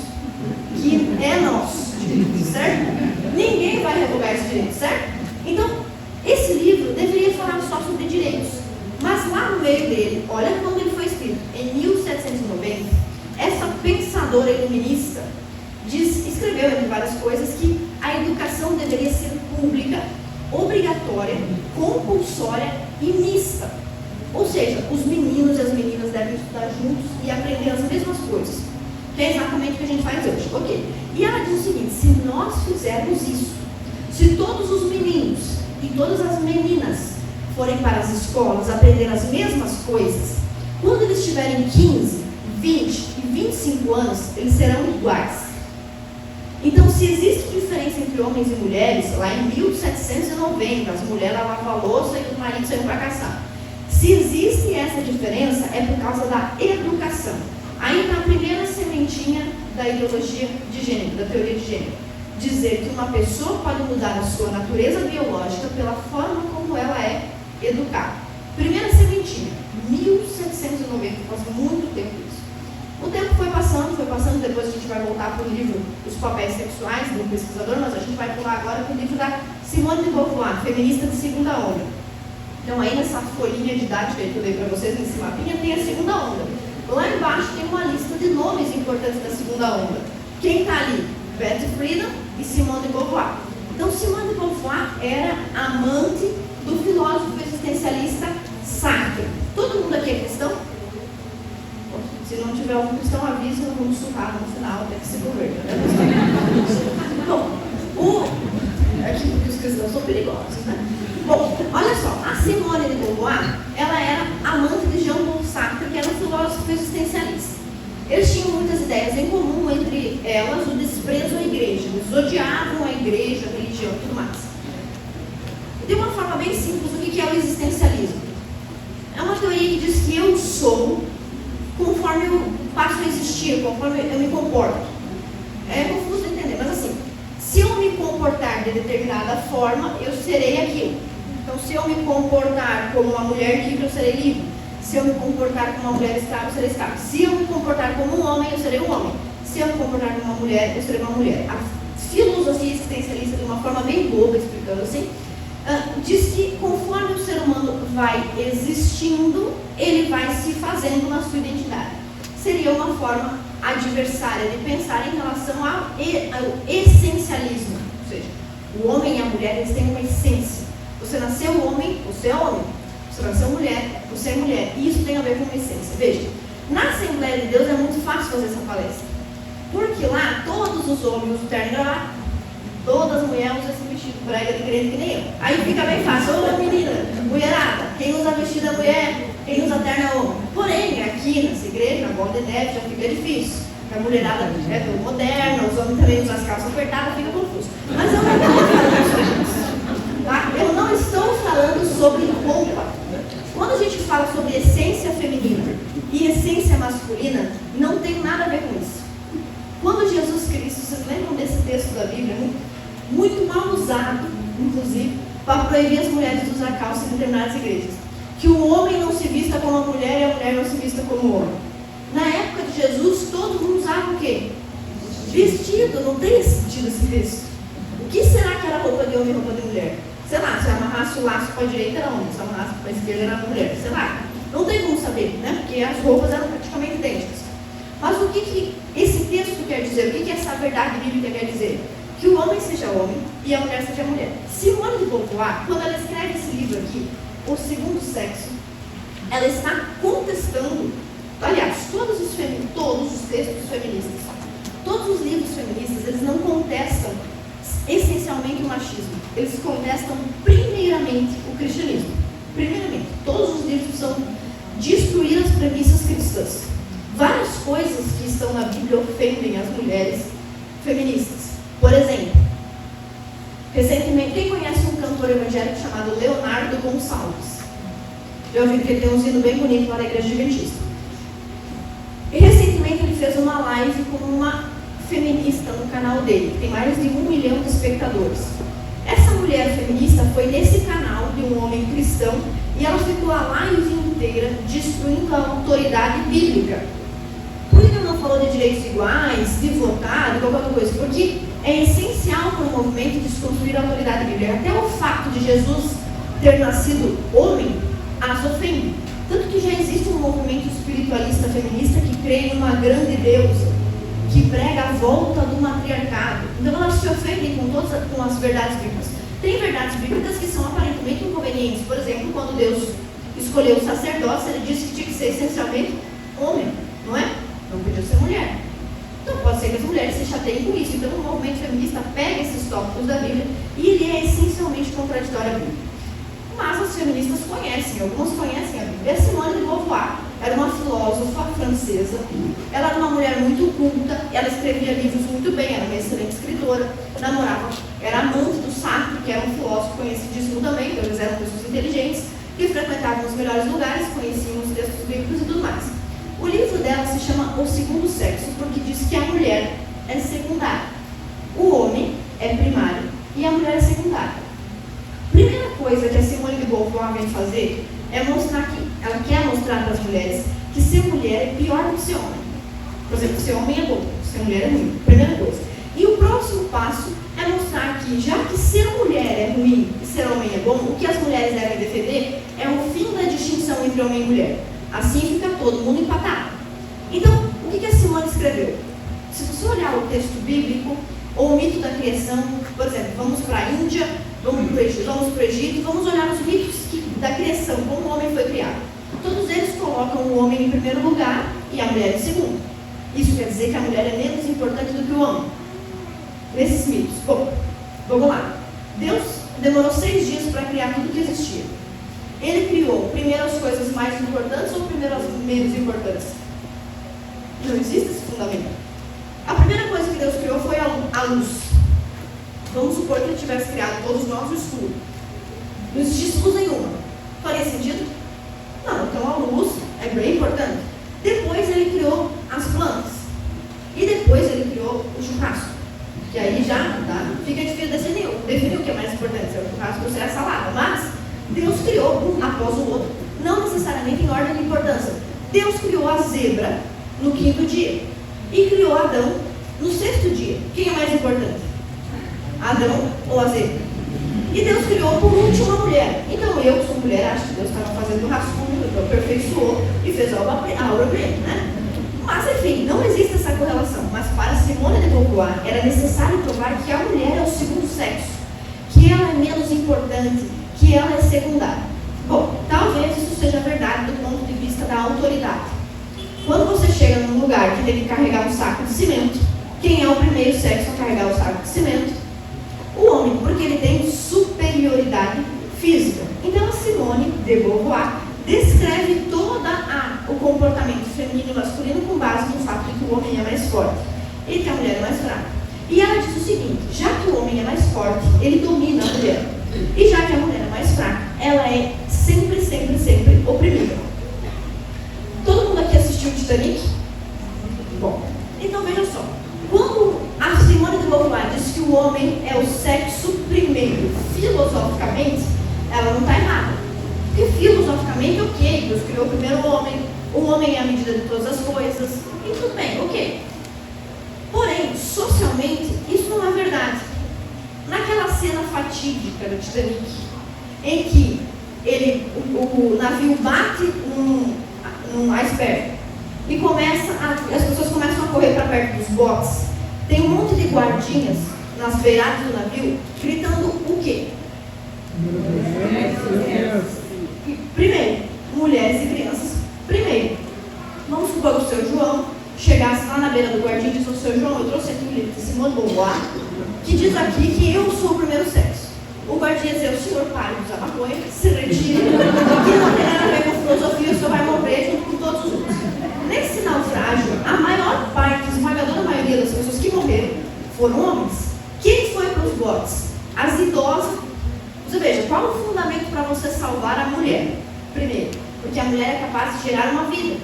que é nosso direito, certo? Ninguém vai revogar esse direito, certo? Então, esse livro deveria falar só sobre direitos, mas lá no meio dele, olha quando ele foi escrito, em 1790, essa pensadora iluminista escreveu, entre várias coisas, que a educação deveria ser pública, obrigatória, compulsória e mista. Ou seja, os meninos e as meninas devem estudar juntos e aprender as mesmas coisas, que é exatamente o que a gente faz hoje. Ok. E ela diz o seguinte: se nós fizermos isso, se todos os meninos e todas as meninas forem para as escolas aprender as mesmas coisas, quando eles tiverem 15, 20 e 25 anos, eles serão iguais. Então, se existe diferença entre homens e mulheres, lá em 1790, as mulheres lavavam a louça e os maridos saíam para caçar. Se existe essa diferença, é por causa da educação. Aí está a primeira sementinha da ideologia de gênero, da teoria de gênero. Dizer que uma pessoa pode mudar a sua natureza biológica pela forma como ela é educada. Primeira sementinha, 1790, faz muito tempo isso. O tempo foi passando, depois a gente vai voltar para o livro Os Papéis Sexuais, do pesquisador, mas a gente vai pular agora para o livro da Simone de Beauvoir, feminista de segunda onda. Então aí nessa folhinha didática que eu dei para vocês, nesse mapinha, tem a segunda onda. Lá embaixo tem uma lista de nomes importantes da segunda onda. Quem está ali? Betty Friedan e Simone de Beauvoir. Então Simone de Beauvoir era amante do filósofo existencialista Sartre. Todo mundo aqui é cristão? Se não tiver algum cristão, avisa, nós vamos surrar no final até que se governa. Bom, aqui porque os cristãos são perigosos, né? Bom, olha só, a Simone de Beauvoir, ela era amante de Jean-Paul Sartre, que era um filósofo existencialista. Eles tinham muitas ideias em comum, entre elas o desprezo à igreja. Eles odiavam a igreja, a religião e tudo mais. De uma forma bem simples, o que é o existencialismo? É uma teoria que diz que eu sou conforme eu passo a existir, conforme eu me comporto. É confuso de entender, mas assim, se eu me comportar de determinada forma, eu serei aquilo. Então, se eu me comportar como uma mulher livre, eu serei livre. Se eu me comportar como uma mulher escrava, eu serei escrava. Se eu me comportar como um homem, eu serei um homem. Se eu me comportar como uma mulher, eu serei uma mulher. A filosofia existencialista, de uma forma bem boba, explicando assim, diz que conforme o ser humano vai existindo, ele vai se fazendo na sua identidade. Seria uma forma adversária de pensar em relação ao essencialismo. Ou seja, o homem e a mulher, eles têm uma essência. Você nasceu homem, você é homem. Você nasceu mulher, você é mulher. E isso tem a ver com uma essência. Veja, na Assembleia de Deus é muito fácil fazer essa palestra. Porque lá, todos os homens usam terno e gravata, todas as mulheres usam esse vestido brega de crente que nem eu. Aí fica bem fácil. Ô menina, mulherada, quem usa vestido é mulher, quem usa terno é homem. Porém, aqui nessa igreja, na Bola de Neve, já fica difícil. A mulherada é toda moderna, os homens também usam as calças apertadas, fica confuso. Mas eu não estou falando sobre isso. Tá? Eu não estou falando sobre roupa. Quando a gente fala sobre essência feminina e essência masculina, não tem nada a ver com isso. Quando Jesus Cristo, vocês lembram desse texto da Bíblia, muito mal usado, inclusive, para proibir as mulheres de usar calça em determinadas igrejas. Que o homem não se vista como a mulher e a mulher não se vista como o homem. Na época de Jesus, todo mundo usava o quê? Vestido, não tem sentido esse texto. O que será que era roupa de homem e roupa de mulher? Sei lá, se amarrasse o laço para a direita era homem, se amarrasse para a esquerda era mulher, sei lá. Não tem como saber, né? Porque as roupas eram praticamente idênticas. Mas o que esse texto quer dizer? O que essa verdade bíblica quer dizer? Que o homem seja homem e a mulher seja mulher. Simone de Beauvoir, quando ela escreve esse livro aqui, O Segundo Sexo, ela está contestando, aliás, todos os textos feministas, todos os livros feministas, eles não contestam essencialmente o machismo. Eles contestam primeiramente o cristianismo. Primeiramente, todos os livros precisam destruir as premissas cristãs. Várias coisas que estão na Bíblia ofendem as mulheres feministas. Por exemplo, recentemente, quem conhece um cantor evangélico chamado Leonardo Gonçalves? Já ouviu que ele tem um hino bem bonito lá na Igreja Adventista. E recentemente ele fez uma live com uma feminista no canal dele, que tem mais de 1 milhão de espectadores. Essa mulher feminista foi nesse canal de um homem cristão e ela ficou a live inteira destruindo a autoridade bíblica. Por que ele não falou de direitos iguais, de votar, de qualquer coisa? Porque é essencial para o movimento desconstruir a autoridade bíblica. Até o fato de Jesus ter nascido homem as ofende. Tanto que já existe um movimento espiritualista feminista que crê em uma grande deusa, que prega a volta do matriarcado. Então elas se ofendem com as verdades bíblicas. Tem verdades bíblicas que são aparentemente inconvenientes. Por exemplo, quando Deus escolheu o sacerdócio, ele disse que tinha que ser essencialmente homem, não é? Não podia ser mulher. Então pode ser que as mulheres se chateiem com isso. Então o movimento feminista pega esses tópicos da Bíblia e ele é essencialmente contraditório à Bíblia. Mas as feministas conhecem, algumas conhecem a Bíblia. A Simone de Beauvoir era uma filósofa francesa. Ela era uma mulher muito culta, ela escrevia livros muito bem, era uma excelente escritora, namorava, era amante do Sartre, que era um filósofo conhecidíssimo também, então eles eram pessoas inteligentes, que frequentavam os melhores lugares, conheciam os textos bíblicos e tudo mais. O livro dela se chama O Segundo Sexo, porque diz que a mulher é secundária. O homem é primário e a mulher é secundária. Primeira coisa que a Simone de Beauvoir vem fazer é mostrar que ela quer mostrar para as mulheres que ser mulher é pior do que ser homem. Por exemplo, ser homem é bom, ser mulher é ruim. Primeira coisa. E o próximo passo é mostrar que, já que ser mulher é ruim e ser homem é bom, o que as mulheres devem defender é o fim da distinção entre homem e mulher. Assim fica todo mundo empatado. Então, o que a Simone escreveu? Se você olhar o texto bíblico, ou o mito da criação, por exemplo, vamos para a Índia, vamos para o Egito, vamos olhar os mitos da criação, como o homem foi criado. Todos eles colocam o homem em primeiro lugar e a mulher em segundo. Isso quer dizer que a mulher é menos importante do que o homem. Nesses mitos. Bom, vamos lá. Deus demorou 6 dias para criar tudo que existia. Ele criou primeiro as coisas mais importantes ou primeiro as menos importantes? Não existe esse fundamento. A primeira coisa que Deus criou foi a luz. Vamos supor que ele tivesse criado todos nós no escuro. Não existisse luz nenhuma. Faria sentido? Não, então a luz é bem importante. Depois ele criou as plantas. E depois ele criou o churrasco. Que aí já fica difícil definir o que é mais importante, se é o churrasco ou se é a salada. Mas Deus criou um após o outro, não necessariamente em ordem de importância. Deus criou a zebra no 5º dia e criou Adão no 6º dia. Quem é mais importante? Adão ou a zebra? E Deus criou por último a mulher. Então eu, que sou mulher, acho que Deus estava fazendo um rascunho, então aperfeiçoou e fez a obra-prima, né? Mas enfim, não existe essa correlação. Mas para Simone de Beauvoir era necessário provar que a mulher é o segundo sexo, que ela é menos importante, que ela é secundária. Bom, talvez isso seja verdade do ponto de vista da autoridade. Quando você chega num lugar que tem que carregar um saco de cimento, quem é o primeiro sexo a carregar o saco de cimento? O homem, porque ele tem superioridade física. Então a Simone de Beauvoir descreve todo o comportamento feminino e masculino com base no fato de que o homem é mais forte e que a mulher é mais fraca. E ela diz o seguinte: já que o homem é mais forte, ele domina a mulher. E já que a mulher é mais fraca, ela é sempre oprimida. Todo mundo aqui assistiu o Titanic? Bom, então veja só. Quando a Simone de Beauvoir diz que o homem é o sexo primeiro, filosoficamente, ela não está errada. Porque filosoficamente, ok, Deus criou primeiro o homem é a medida de todas as coisas, e tudo bem, ok. Porém, socialmente, isso não é verdade. Naquela cena fatídica do Titanic, em que o navio bate num iceberg e as pessoas começam a correr para perto dos botes, tem um monte de guardinhas nas beiradas do navio gritando o quê? Primeiro, mulheres e crianças. Primeiro, vamos supor que o seu João chegasse lá na beira do guardinha e disse: "O seu João, eu trouxe aqui um livro de Simone de Beauvoir que diz aqui que eu sou o primeiro sexo." O guardinha ia dizer: "O senhor pare de usar maconha, se retire, que não tem nada a ver com filosofia, o senhor vai morrer junto com todos os outros." Nesse naufrágio, a maior parte, a esmagadora maioria das pessoas que morreram foram homens. Quem foi para os botes? As idosas. Você veja, qual o fundamento para você salvar a mulher? Primeiro, porque a mulher é capaz de gerar uma vida.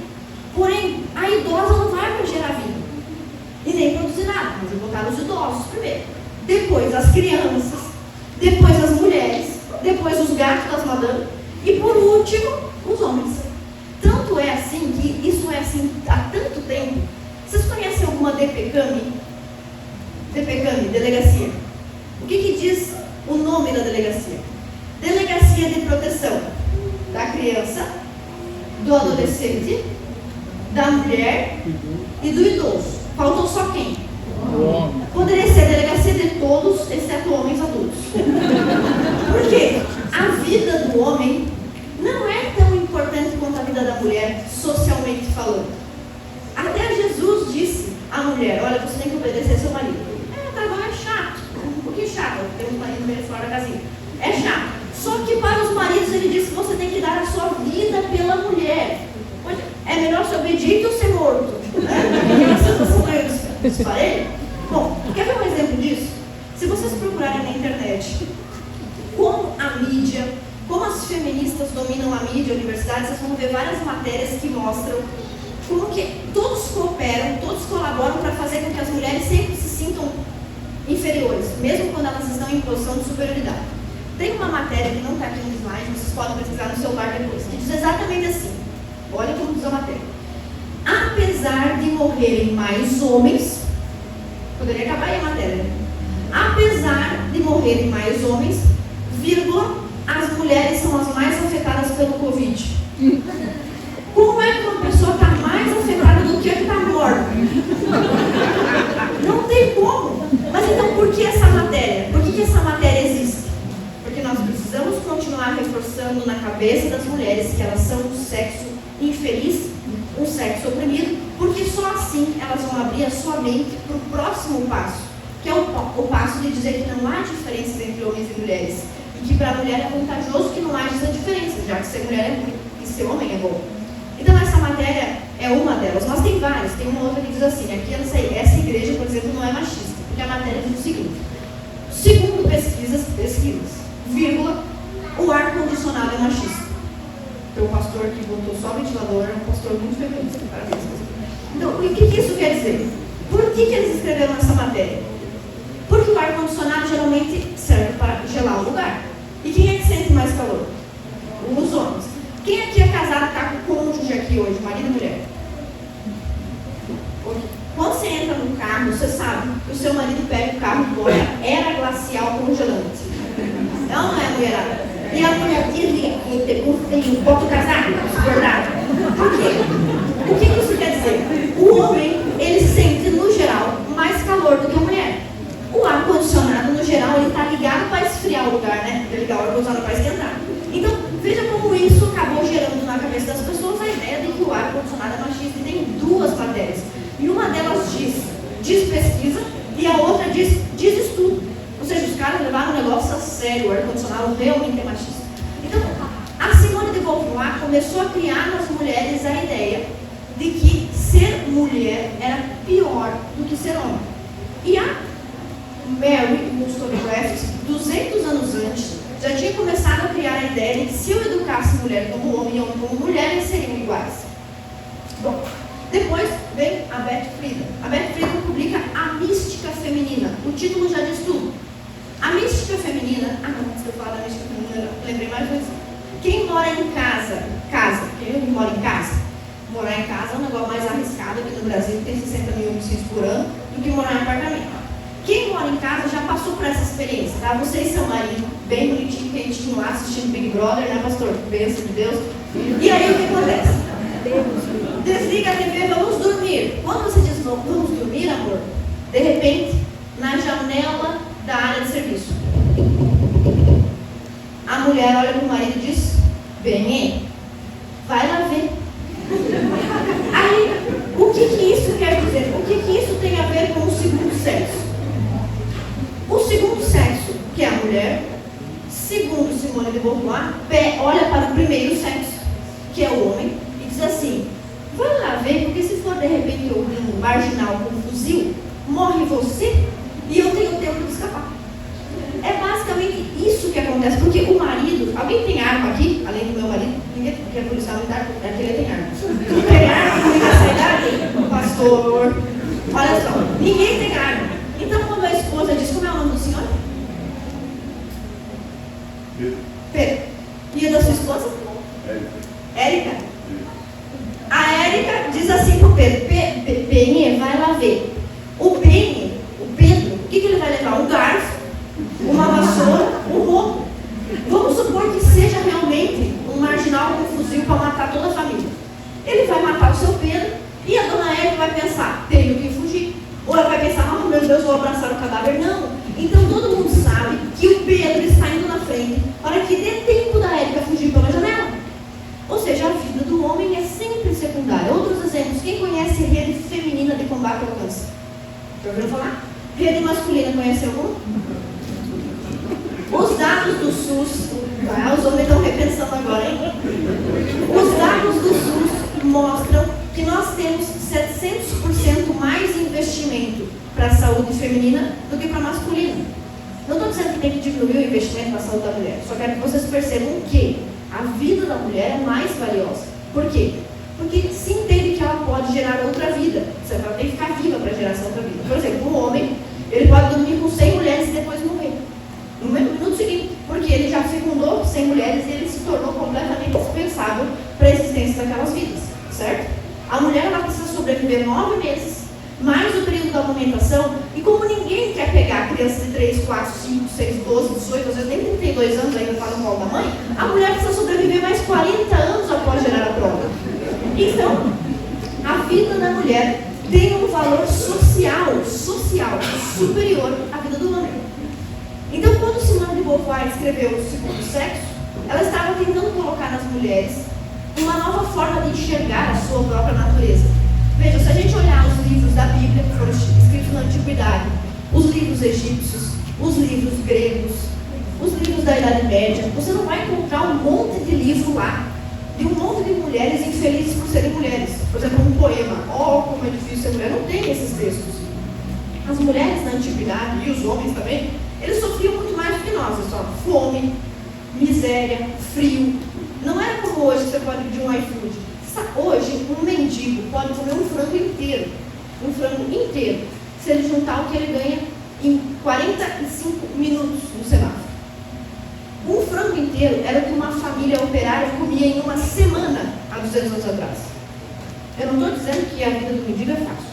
Porém, a idosa não vai para gerar vida e nem produzir nada. Mas eu vou botar os idosos primeiro, depois as crianças, depois as mulheres, depois os gatos das madames e por último os homens. Tanto é assim que isso é assim há tanto tempo. Vocês conhecem alguma DPCAM? DPCAM, delegacia. O que diz o nome da delegacia? Delegacia de Proteção da Criança, do adolescente, da mulher e do idoso. Faltou só quem? Poderia ser a delegacia de todos, exceto homens adultos. Por quê? A vida do homem não é tão importante quanto a vida da mulher, socialmente falando. Até Jesus disse à mulher: olha, você tem que obedecer seu marido. Trabalho é chato, um pouquinho chato, ter um marido meio fora da casinha. É chato. Só que para os maridos ele disse: você tem que dar a sua vida pela mulher. É melhor ser obediente ou ser morto? Bom, quer ver um exemplo disso? Se vocês procurarem na internet como a mídia, como as feministas dominam a mídia, a universidade, vocês vão ver várias matérias que mostram como que todos cooperam, todos colaboram para fazer com que as mulheres sempre se sintam inferiores, mesmo quando elas estão em posição de superioridade. Tem uma matéria que não está aqui no slide, vocês podem pesquisar no celular depois, que diz exatamente assim. Olha como diz a matéria. Apesar de morrerem mais homens, poderia acabar aí a matéria, né? Apesar de morrerem mais homens, vírgula, as mulheres são as mais afetadas pelo Covid. Como é que uma pessoa está mais afetada do que a que está morta? Não tem como. Mas então por que essa matéria? Por que essa matéria existe? Porque nós precisamos continuar reforçando na cabeça das mulheres que elas são um sexo infeliz, um sexo oprimido, porque só assim elas vão abrir a sua mente para o próximo passo, que é o passo de dizer que não há diferença entre homens e mulheres, e que para a mulher é vantajoso que não haja essa diferença, já que ser mulher é ruim e ser homem é bom. Então essa matéria é uma delas, mas tem várias. Tem uma outra que diz assim: aqui essa igreja, por exemplo, não é machista, porque a matéria diz o seguinte: segundo pesquisas, vírgula, o ar-condicionado é machista. Então, o pastor que botou só ventilador é um pastor muito feminista. Então, o que isso quer dizer? Por que eles escreveram essa matéria? Porque o ar-condicionado geralmente serve para gelar o lugar. E quem é que sente mais calor? Os homens. Quem aqui é casado está com o cônjuge aqui hoje, marido e mulher? Quando você entra no carro, você sabe que o seu marido pega o carro e põe era glacial congelante. Não é, mulherada? E a mulher desliga com frio, bota o casaco, bordado. Por quê? O que isso quer dizer? O homem, ele sente, no geral, mais calor do que a mulher. O ar-condicionado, no geral, ele está ligado para esfriar o lugar, né? Ele liga o ar-condicionado para esquentar. Então, veja como isso acabou gerando na cabeça das pessoas a ideia de que o ar-condicionado é machista. E tem duas matérias. E uma delas diz pesquisa, e a outra diz estudo. Ou seja, os caras levaram o negócio a sério, o ar-condicionado realmente é machista. Então, a Simone de Beauvoir começou a criar nas mulheres a ideia de que ser mulher era pior do que ser homem. E a Mary Wollstonecraft, 200 anos antes, já tinha começado a criar a ideia de que se eu educasse mulher como homem e homem como mulher, eles seriam iguais. Bom, depois vem a Beth Friedan. A Beth Friedan publica A Mística Feminina. O título já diz tudo. A mística feminina... antes de eu falar da mística feminina, eu lembrei mais uma vez. Quem mora em casa, quem mora em casa, morar em casa é um negócio mais arriscado aqui no Brasil, tem 60 mil homicídios por ano, do que morar em apartamento. Quem mora em casa já passou por essa experiência, tá? Você e seu marido, bem bonitinho, quentinho lá, assistindo Big Brother, né, pastor? Bênção de Deus. E aí o que acontece? Desliga a TV, vamos dormir. Quando você diz vamos dormir, amor, de repente, na janela da área de serviço, a mulher olha para o marido e diz: bem, vai lá ver. Aí, o que isso quer dizer? O que isso tem a ver com o segundo sexo? O segundo sexo, que é a mulher, segundo Simone de Beauvoir, olha para o primeiro sexo, que é o homem, e diz assim: vai lá ver, porque se for de repente um marginal com um fuzil, morre você e eu tenho tempo de escapar. É basicamente isso que acontece, porque o marido, alguém tem arma aqui, além do meu marido? Ninguém, porque a policial militar, aquele tem arma. Não tem arma, nessa idade, pastor, olha só, ninguém tem arma. Então quando a esposa diz, como é o nome do senhor? Pedro. E a da sua esposa? Érica. A Érica diz assim pro Pedro: Penha, vai lá ver. O Penha, o Pedro, o que ele vai levar? Um garfo, uma vassoura, um roubo. Vamos supor que seja realmente um marginal com um fuzil para matar toda a família. Já ouviram falar? Rede masculina, conhece algum? Os dados do SUS, os homens estão repensando agora, hein? Os dados do SUS mostram que nós temos 700% mais investimento para a saúde feminina do que para a masculina. Não estou dizendo que tem que diminuir o investimento na saúde da mulher, só quero que vocês percebam que a vida da mulher é mais valiosa. Por quê? Porque se entende que ela pode gerar outra vida, ela tem que ficar viva para gerar essa outra vida. Por exemplo, um homem, ele pode dormir com 100 mulheres e depois morrer. No minuto seguinte, porque ele já fecundou 100 mulheres e ele se tornou completamente dispensável para a existência daquelas vidas, certo? A mulher, ela precisa sobreviver 9 meses, mais o período da amamentação, e como ninguém quer pegar criança de 3, 4, 5, 6, 12, 18, às vezes nem 32 anos ainda está no colo da mãe, a mulher precisa sobreviver mais 40 anos após gerar a prova. Então, a vida da mulher tem um valor social superior à vida do homem. Então, quando Simone de Beauvoir escreveu O Segundo Sexo, ela estava tentando colocar nas mulheres uma nova forma de enxergar a sua própria natureza. Veja, se a gente olhar os livros da Bíblia que foram escritos na Antiguidade, os livros egípcios, os livros gregos, os livros da Idade Média, você não vai encontrar um monte de livro lá de um monte de mulheres infelizes por serem mulheres. Por exemplo, um poema, como é difícil ser mulher, não tem esses textos. As mulheres na Antiguidade, e os homens também, eles sofriam muito mais do que nós, só fome, miséria, frio. Não era como hoje, você pode pedir um iFood. Hoje, um mendigo pode comer um frango inteiro, se ele juntar o que ele ganha em 45 minutos no semáforo. Um frango inteiro era o que uma família operária comia em uma semana há 200 anos atrás. Eu não estou dizendo que a vida do mendigo é fácil.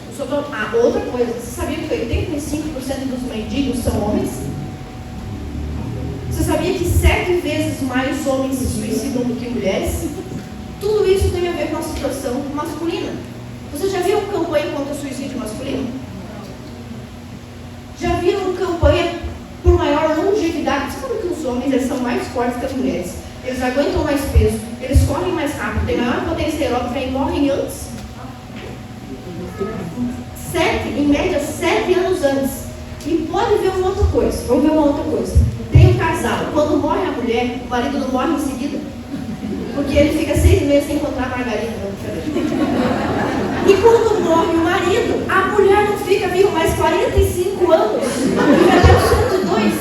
Outra coisa, você sabia que 85% dos mendigos são homens? Você sabia que 7 vezes mais homens se suicidam do que mulheres? Tudo isso tem a ver com a situação masculina. Você já viu campanha contra o suicídio masculino? Já viram campanha por maior longevidade? Você sabe que os homens eles são mais fortes que as mulheres? Eles aguentam mais peso, eles correm mais rápido, têm maior potência aeróbica e morrem antes. Em média, 7 anos antes. E pode ver uma outra coisa. Vamos ver uma outra coisa. Tem um casal, quando morre a mulher, o marido não morre em seguida. Porque ele fica 6 meses sem encontrar a margarina. E quando morre o marido, a mulher não fica viva mais 45 anos. A mulher já 102.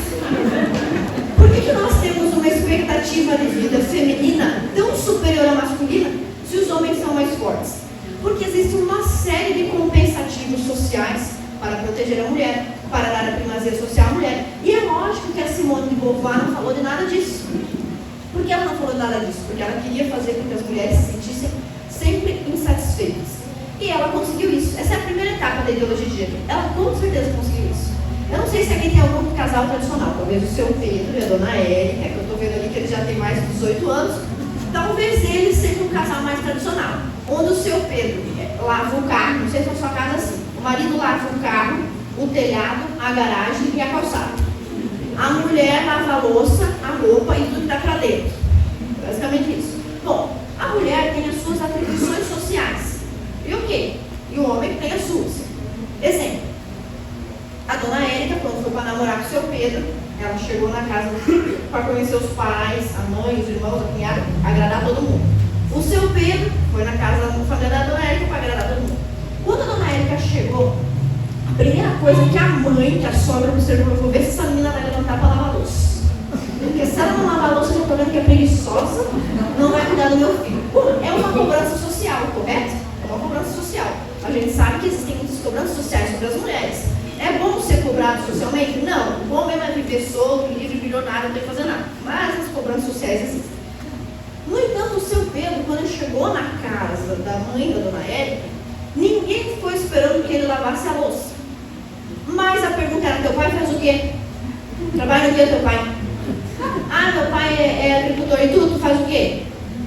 Por que nós temos uma expectativa de vida feminina tão superior à masculina se os homens são mais fortes? Porque existe uma série de compensativos sociais para proteger a mulher, para dar a primazia social à mulher. E é lógico que a Simone de Beauvoir não falou de nada disso. Por que ela não falou nada disso? Porque ela queria fazer com que as mulheres se sentissem sempre insatisfeitas. E ela conseguiu isso. Essa é a primeira etapa da ideologia de gênero. Ela com certeza conseguiu isso. Eu não sei se aqui tem algum casal tradicional. Talvez o seu Pedro e a dona Érica, que eu estou vendo ali que ele já tem mais de 18 anos. Talvez ele seja um casal mais tradicional. Onde o seu Pedro lava o carro, não sei se é a sua casa assim. O marido lava o carro, o telhado, a garagem e a calçada. A mulher lava a louça, a roupa e tudo está para dentro. Basicamente isso. Bom, a mulher tem as suas atribuições sociais. E o quê? E o homem tem as suas. Exemplo. A dona Érica, quando foi para namorar com o seu Pedro, ela chegou na casa para conhecer os pais, a mãe, os irmãos, a cunhada, agradar todo mundo. O seu Pedro foi na casa da família da dona Érica para agradar todo mundo. Quando a dona Érica chegou, a primeira coisa que a mãe, que a sogra observou, eu vou ver se essa menina vai levantar para lavar a louça. Porque se ela não lavar a louça, eu estou vendo que é preguiçosa, não vai cuidar do meu filho. É uma cobrança social, correto? É uma cobrança social. A gente sabe que existem muitas cobranças sociais sobre as mulheres. É bom ser cobrado socialmente? Não. O bom mesmo é viver solto, livre, milionário, não tem que fazer nada. Mas as cobranças sociais existem. No entanto, o seu Pedro, quando ele chegou na casa da mãe da dona Érica, ninguém ficou esperando que ele lavasse a louça. Mas a pergunta era, teu pai faz o quê? Trabalha no quê, teu pai? Ah, meu pai é agricultor e tu faz o quê?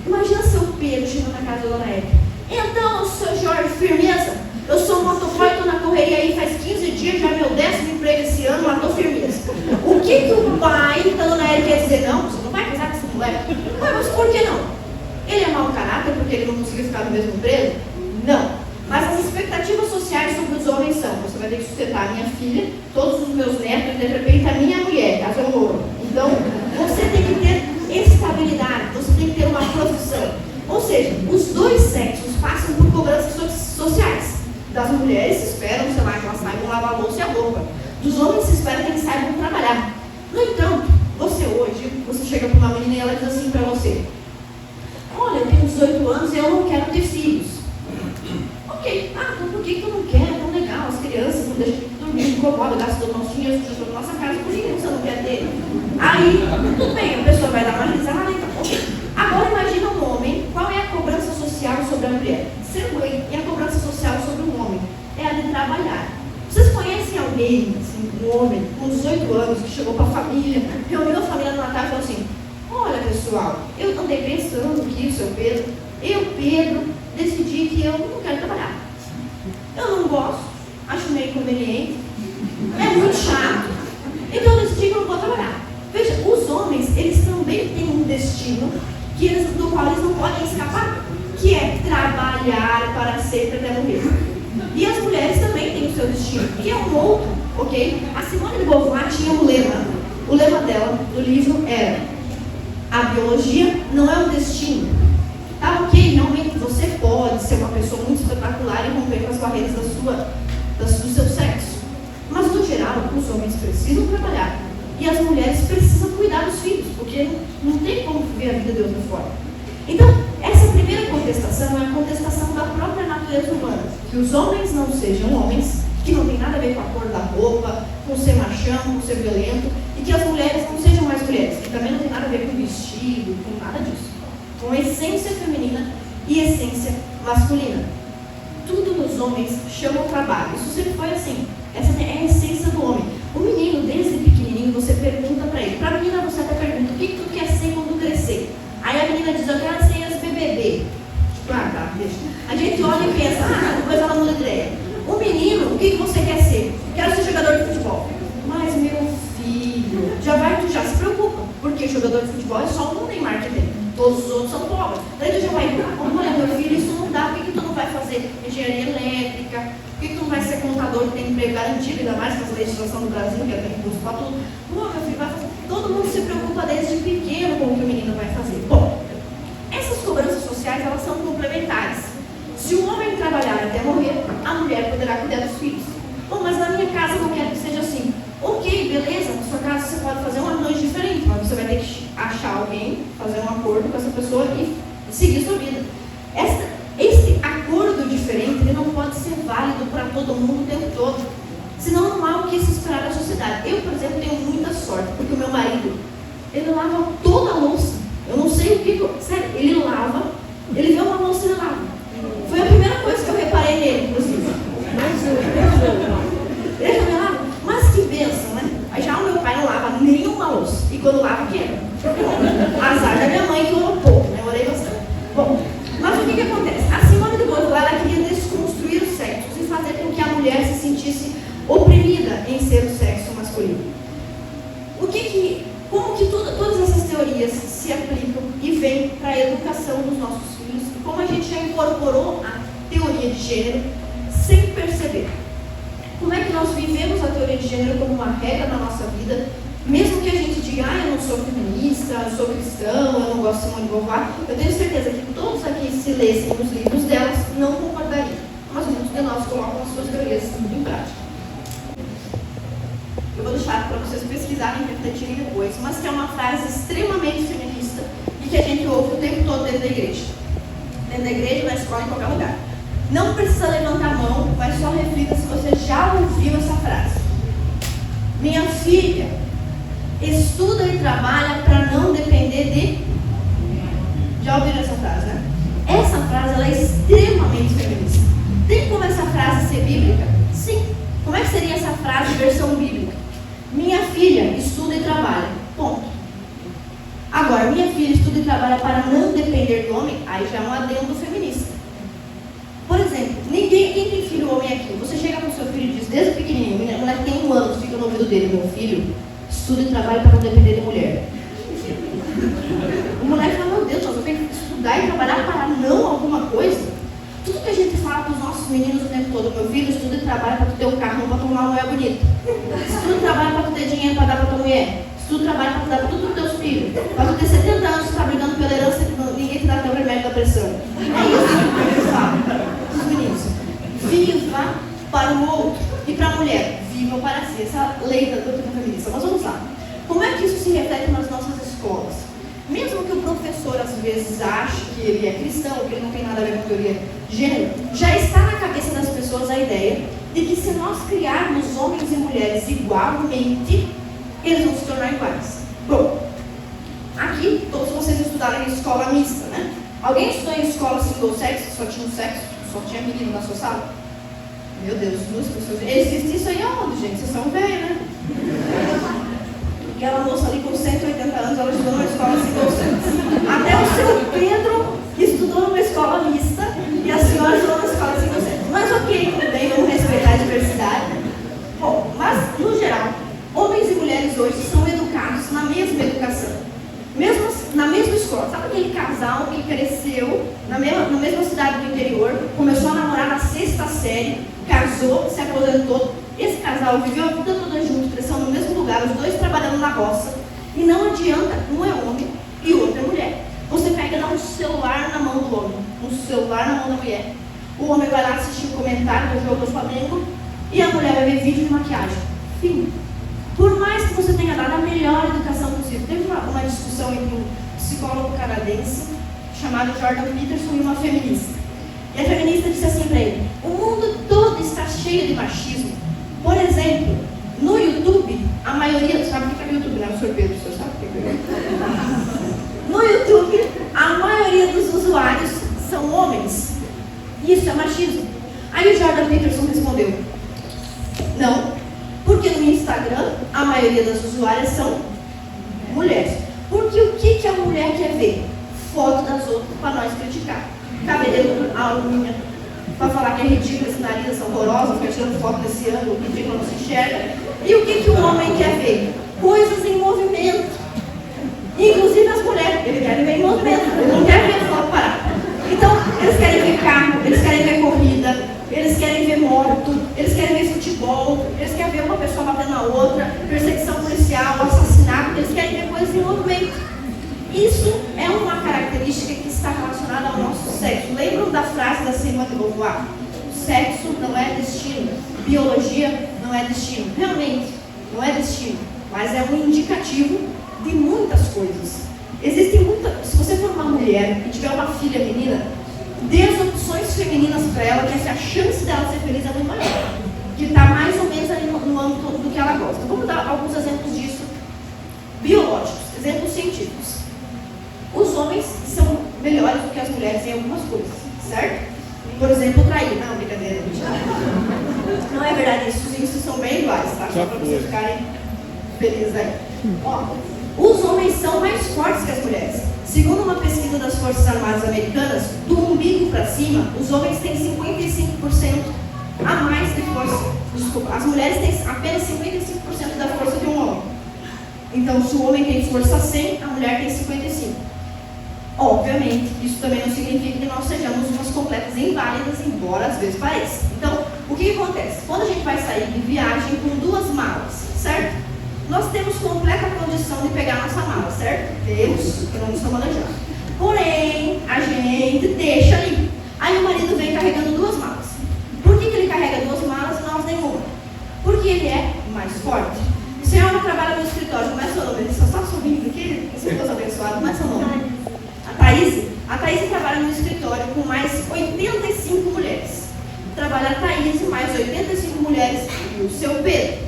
Imagina seu Pedro chegando na casa da dona Érica. Então, seu Jorge, firmeza? Eu sou motoboy, estou na correria aí faz 15 dias, já é meu 10º emprego esse ano, matou firmeza. O que o pai da dona Érica quer dizer? Não, você não vai casar com essa mulher? Mas por que não? Ele é mau caráter porque ele não conseguiu ficar no mesmo emprego? Não. Mas as expectativas expectativas sociais sobre os homens são: você vai ter que sustentar a minha filha, todos os meus netos e de repente a minha mulher, a sua loura. Então, você tem que ter estabilidade, você tem que ter uma profissão. Ou seja, os dois sexos passam por cobranças sociais. Das mulheres se esperam, sei lá, que elas saibam lavar a louça e a roupa. Dos homens se espera que eles saibam trabalhar. No entanto, você hoje, você chega para uma menina e ela diz assim para você: olha, eu tenho 18 anos e eu não quero ter filhos. Ok, então por que tu não quer? É tão legal, as crianças não deixam de dormir, incomoda, gasta todo o nosso dinheiro, suja toda a nossa casa, por que você não quer ter? Aí, tudo bem, a pessoa vai dar uma risada, então, ok. Agora imagina um homem, qual é a cobrança social sobre a mulher? Ser mãe. E a cobrança social sobre um homem é a de trabalhar. Vocês conhecem alguém, assim, um homem com 18 anos que chegou para a família, reuniu a família no Natal e falou assim: olha pessoal, eu andei pensando que seu Pedro, Pedro, decidi que eu não quero trabalhar. Eu não gosto, acho meio inconveniente, é muito chato, então eu decidi que eu não vou trabalhar. Veja, os homens, eles também têm um destino do qual eles não podem escapar, que é trabalhar para sempre até morrer. E as mulheres também têm o seu destino, que é um outro, ok? A Simone de Beauvoir tinha um lema. O lema dela, do livro, era: a biologia não é um destino. Tá ok, realmente você pode ser uma pessoa muito espetacular e romper com as barreiras do seu sexo. Mas, no geral, os homens precisam trabalhar e as mulheres precisam cuidar dos filhos, porque não tem como viver a vida de outra forma. Então, essa primeira contestação é a contestação da própria natureza humana, que os homens não sejam homens, que não tem nada a ver com a cor da roupa, com ser machão, com ser violento, e que as mulheres não sejam mais mulheres, que também não tem nada a ver com vestido, com nada disso. Com essência feminina e essência masculina. Tudo nos homens chama o trabalho. Isso sempre foi assim. Essa é a essência do homem. O menino, desde pequenininho, você pergunta para ele. Para a menina, você até pergunta: o que tu quer ser quando crescer? Aí a menina diz: eu quero ser ex-BBB. Tipo, tá, deixa. A gente olha e pensa: depois ela muda de ideia. O menino, o que você quer ser? Quero ser jogador de futebol. Mas, meu filho, tu já se preocupa, porque jogador de futebol é só um Neymar que tem. Todos os outros são pobres. Daí tu já vai: olha, meu filho, isso não dá. Por que tu não vai fazer engenharia elétrica? Por que tu não vai ser contador que tem emprego garantido, ainda mais com a legislação do Brasil, que tem custo para tudo? Pô, meu filho, vai fazer. Todo mundo se preocupa desde pequeno com o que o menino vai fazer. Bom, essas cobranças sociais, elas são complementares. Se o homem trabalhar até morrer, a mulher poderá cuidar dos filhos. Bom, mas na minha casa eu não quero que seja assim. Ok, beleza, na sua casa você pode fazer uma noite diferente, mas você vai ter que achar alguém, fazer um acordo com essa pessoa e seguir sua vida. Esse acordo diferente, ele não pode ser válido para todo mundo o tempo todo. Senão não há o que se esperar da sociedade. Eu, por exemplo, tenho muita sorte, porque o meu marido, ele lava toda a louça. Eu não sei o que... Sério, ele lava, ele vê uma louça e ele lava. Foi a primeira coisa que eu reparei nele, inclusive. Ele também lava. Mas que bênção, né? Aí já o meu pai não lava nenhuma louça. E quando lava, quebra. Azar da minha mãe que orou pouco, né? Orei bastante. Bom, mas o que acontece? A Simone de Beauvoir, ela queria desconstruir os sexos e fazer com que a mulher se sentisse oprimida em ser o sexo masculino. Como que todas essas teorias se aplicam e vêm para a educação dos nossos filhos, e como a gente já incorporou a teoria de gênero sem perceber. Como é que nós vivemos a teoria de gênero como uma regra na nossa vida, mesmo que a gente diga: eu não sou feminista, eu sou cristão, eu não gosto de Simone de Beauvoir. Eu tenho certeza que todos aqui, se lessem os livros delas, não concordariam. Mas muitos de nós colocam as suas teorias em prática. Eu vou deixar para vocês pesquisarem e refletirem depois, mas que é uma frase extremamente feminista e que a gente ouve o tempo todo dentro da igreja. Dentro da igreja, na escola, em qualquer lugar. Não precisa levantar a mão, mas só reflita se você já ouviu essa frase. Minha filha, estuda e trabalha para não depender de... Já ouviram essa frase, né? Essa frase, ela é extremamente feminista. Tem como essa frase ser bíblica? Sim. Como é que seria essa frase versão bíblica? Minha filha, estuda e trabalha. Ponto. Agora, minha filha estuda e trabalha para não depender do homem, aí já é um adendo feminista. Por exemplo, quem tem filho homem aqui, você chega com seu filho e diz, desde pequenininho, a mulher tem 1 ano, fica no ouvido dele: meu filho, estuda e trabalha para não depender de mulher. O moleque fala: meu Deus, eu tenho que estudar e trabalhar para não alguma coisa. Tudo que a gente fala para os nossos meninos o tempo todo, meu filho, estuda e trabalha para tu ter um carro, para tomar uma mulher bonita. Estuda e trabalha para tu ter dinheiro para dar para tua mulher. Estuda e trabalha para tu dar para tudo para teus filhos. Para tu ter 70 anos, tu está brigando pela herança e ninguém te dá teu remédio da pressão. É isso que eles falam para os meninos. Viva para o outro. E para a mulher, viva para si. Essa lei da doutrina feminista. Mas vamos lá. Como é que isso se reflete nas nossas escolas? Mesmo que o professor às vezes ache que ele é cristão, que ele não tem nada a ver com a teoria de gênero, já está na cabeça das pessoas a ideia de que se nós criarmos homens e mulheres igualmente, eles vão se tornar iguais. Bom, aqui todos vocês estudaram em escola mista, né? Alguém estudou em escola single sex, que só tinha um sexo, só tinha menino na sua sala? Meu Deus, duas pessoas. Existe isso aí aonde, gente? Vocês são velhos, né? Aquela moça ali com 180 anos, ela estudou numa escola single sex. Até o seu Pedro estudou numa escola mista e a senhora estudou numa escola single sex. Mas ok, tudo bem, vamos respeitar a diversidade. Bom, mas no geral, homens e mulheres hoje são educados na mesma educação. Na mesma escola. Sabe aquele casal que cresceu na mesma cidade do interior, começou a namorar na 6ª série, casou, se aposentou. Esse casal viveu a vida toda junto, cresceu no mesmo lugar, os dois trabalhando na roça. E não adianta, um é homem e o outro é mulher. Você pega e dá um celular na mão do homem, um celular na mão da mulher. O homem vai lá assistir o comentário do jogo do Flamengo e a mulher vai ver vídeo de maquiagem. Fim. Por mais que você tenha dado a melhor educação possível, teve uma discussão entre um psicólogo canadense chamado Jordan Peterson e uma feminista. E a feminista disse assim para ele: o mundo todo está cheio de machismo. Por exemplo, no YouTube, a maioria, sabe o que é o YouTube, né? O Sr. Pedro, você sabe o que é? No YouTube, a maioria dos usuários são homens. Isso é machismo. Aí o Jordan Peterson respondeu: não, porque no Instagram, a maioria das usuárias são mulheres. Porque o que a mulher quer ver? Foto das outras para nós criticar. Cabelo, a unha, para falar que é ridículo, esse nariz é horrorosa, fica tirando foto desse ângulo, ridículo, não se enxerga. E o que o homem quer ver? Coisas em movimento. Inclusive as mulheres, eles querem ver em movimento, eles não querem ver foto parada. Então, eles querem ver carro, eles querem ver corrida, eles querem ver moto, eles querem ver futebol, eles querem ver uma pessoa batendo na outra, perseguição policial, assassinato, eles querem ver coisas em movimento. Isso é uma característica que está relacionada ao nosso sexo. Lembram da frase da Simone de Beauvoir? Sexo não é destino, biologia não é destino. Realmente, não é destino, mas é um indicativo de muitas coisas. Existem muitas. Se você for uma mulher e tiver uma filha menina, dê as opções femininas para ela, que a chance dela ser feliz é muito maior. Que está mais ou menos ali no âmbito do que ela gosta. Vamos dar alguns exemplos disso biológicos, exemplos científicos. Os homens são melhores do que as mulheres em algumas coisas, certo? Por exemplo, trair. Não, brincadeira. Não é verdade isso. Os índices são bem iguais, tá? Só para vocês ficarem felizes aí. Ó, os homens são mais fortes que as mulheres. Segundo uma pesquisa das Forças Armadas Americanas, do umbigo para cima, os homens têm 55% a mais de força. Desculpa, as mulheres têm apenas 55% da força de um homem. Então, se o homem tem força 100, a mulher tem 55. Obviamente, isso também não significa que nós sejamos umas completas inválidas, embora às vezes pareça. Então, o que acontece? Quando a gente vai sair de viagem com 2 malas, certo? Nós temos completa condição de pegar nossa mala, certo? Temos, porque não estamos manejando. Porém, a gente deixa ali. Aí o marido vem carregando 2 malas. Por que ele carrega 2 malas e nós nenhuma? Porque ele é mais forte. O senhor não trabalha no escritório, como é seu nome? Ele só está sorrindo aqui, esse Deus abençoado, como é seu nome? A Thaís trabalha no escritório com mais 85 mulheres. Trabalha a Thaís, mais 85 mulheres e o seu Pedro.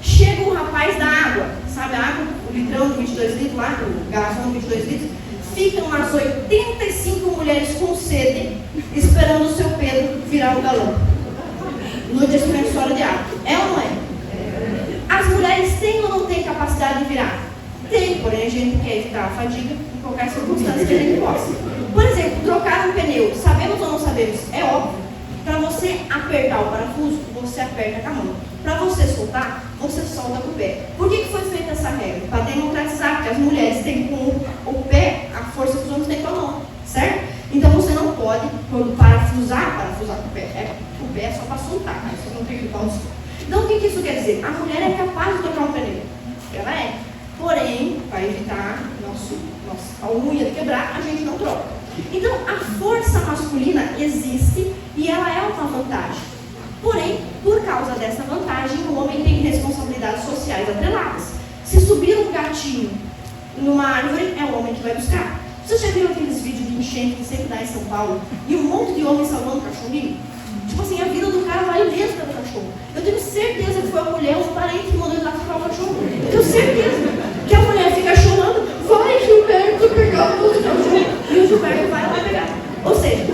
Chega um rapaz da água, sabe a água? O litrão de 22 litros lá, o garrafão de 22 litros. Ficam umas 85 mulheres com sede, esperando o seu Pedro virar o galão. No dispensório de água. É ou não é? As mulheres têm ou não têm capacidade de virar? Tem, porém a gente quer evitar a fadiga em qualquer circunstância que a gente possa. Por exemplo, trocar um pneu, sabemos ou não sabemos? É óbvio. Para você apertar o parafuso, você aperta com a mão. Para você soltar, você solta com o pé. Por que foi feita essa regra? Para democratizar, porque as mulheres têm com o pé a força que os homens têm com a mão, certo? Então você não pode, quando parafusar com o pé. a unha de quebrar, a gente não troca. Então, a força masculina existe e ela é uma vantagem. Porém, por causa dessa vantagem, o homem tem responsabilidades sociais atreladas. Se subir um gatinho numa árvore, é o homem que vai buscar. Vocês já viram aqueles vídeos de enchente que sempre dá em São Paulo? E um monte de homem salvando cachorrinho? Tipo assim, a vida do cara vale mesmo pelo cachorro. Eu tenho certeza que foi a mulher, um parente que mandou ele lá salvar o cachorro. Eu tenho certeza que a mulher fica chorando, vai Gilberto pegar o cachorro. E o Gilberto vai lá pegar. Ou seja,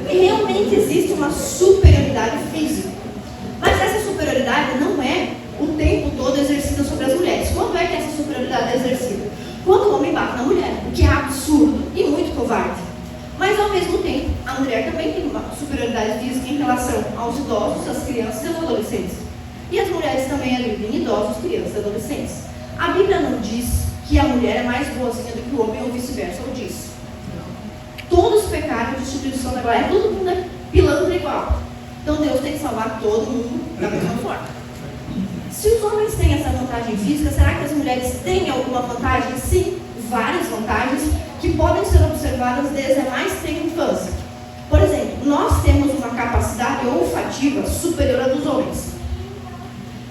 realmente existe uma superioridade física. Mas essa superioridade não é o tempo todo exercida sobre as mulheres. Quando é que essa superioridade é exercida? Quando o homem bate na mulher, o que é absurdo e muito covarde. Mas, ao mesmo tempo, a mulher também tem uma superioridade física em relação aos idosos, às crianças e aos adolescentes. E as mulheres também agridem idosos, crianças e adolescentes. A Bíblia não diz que a mulher é mais boazinha do que o homem ou vice-versa, ou diz. Todos pecaram de substituição da glória, todo mundo é pilantra igual. Então Deus tem que salvar todo mundo da mesma forma. Se os homens têm essa vantagem física, será que as mulheres têm alguma vantagem? Sim, várias vantagens que podem ser observadas desde a mais tenra infância. Por exemplo, nós temos uma capacidade olfativa superior à dos homens.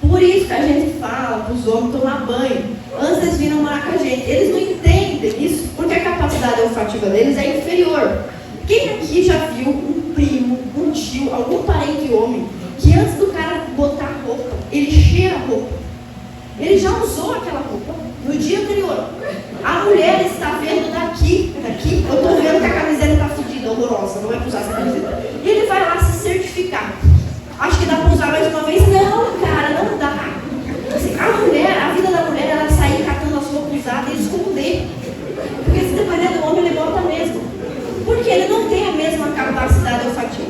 Por isso que a gente fala para os homens tomar banho antes eles virem morar com a gente. Eles não entendem isso porque a capacidade olfativa deles é inferior. Quem aqui já viu um primo, um tio, algum parente homem que antes do cara botar roupa, ele cheira a roupa? Ele já usou aquela roupa no dia anterior. A mulher está vendo daqui, eu estou vendo que a camiseta está fodida, horrorosa, não é para usar essa camiseta. E ele vai lá se certificar. Acho que dá para usar mais uma vez? Não, cara, não dá. Assim, a vida da mulher, ela sair catando as roupas usadas e esconder. Porque se depender do homem, ele bota mesmo. Porque ele não tem a mesma capacidade olfativa.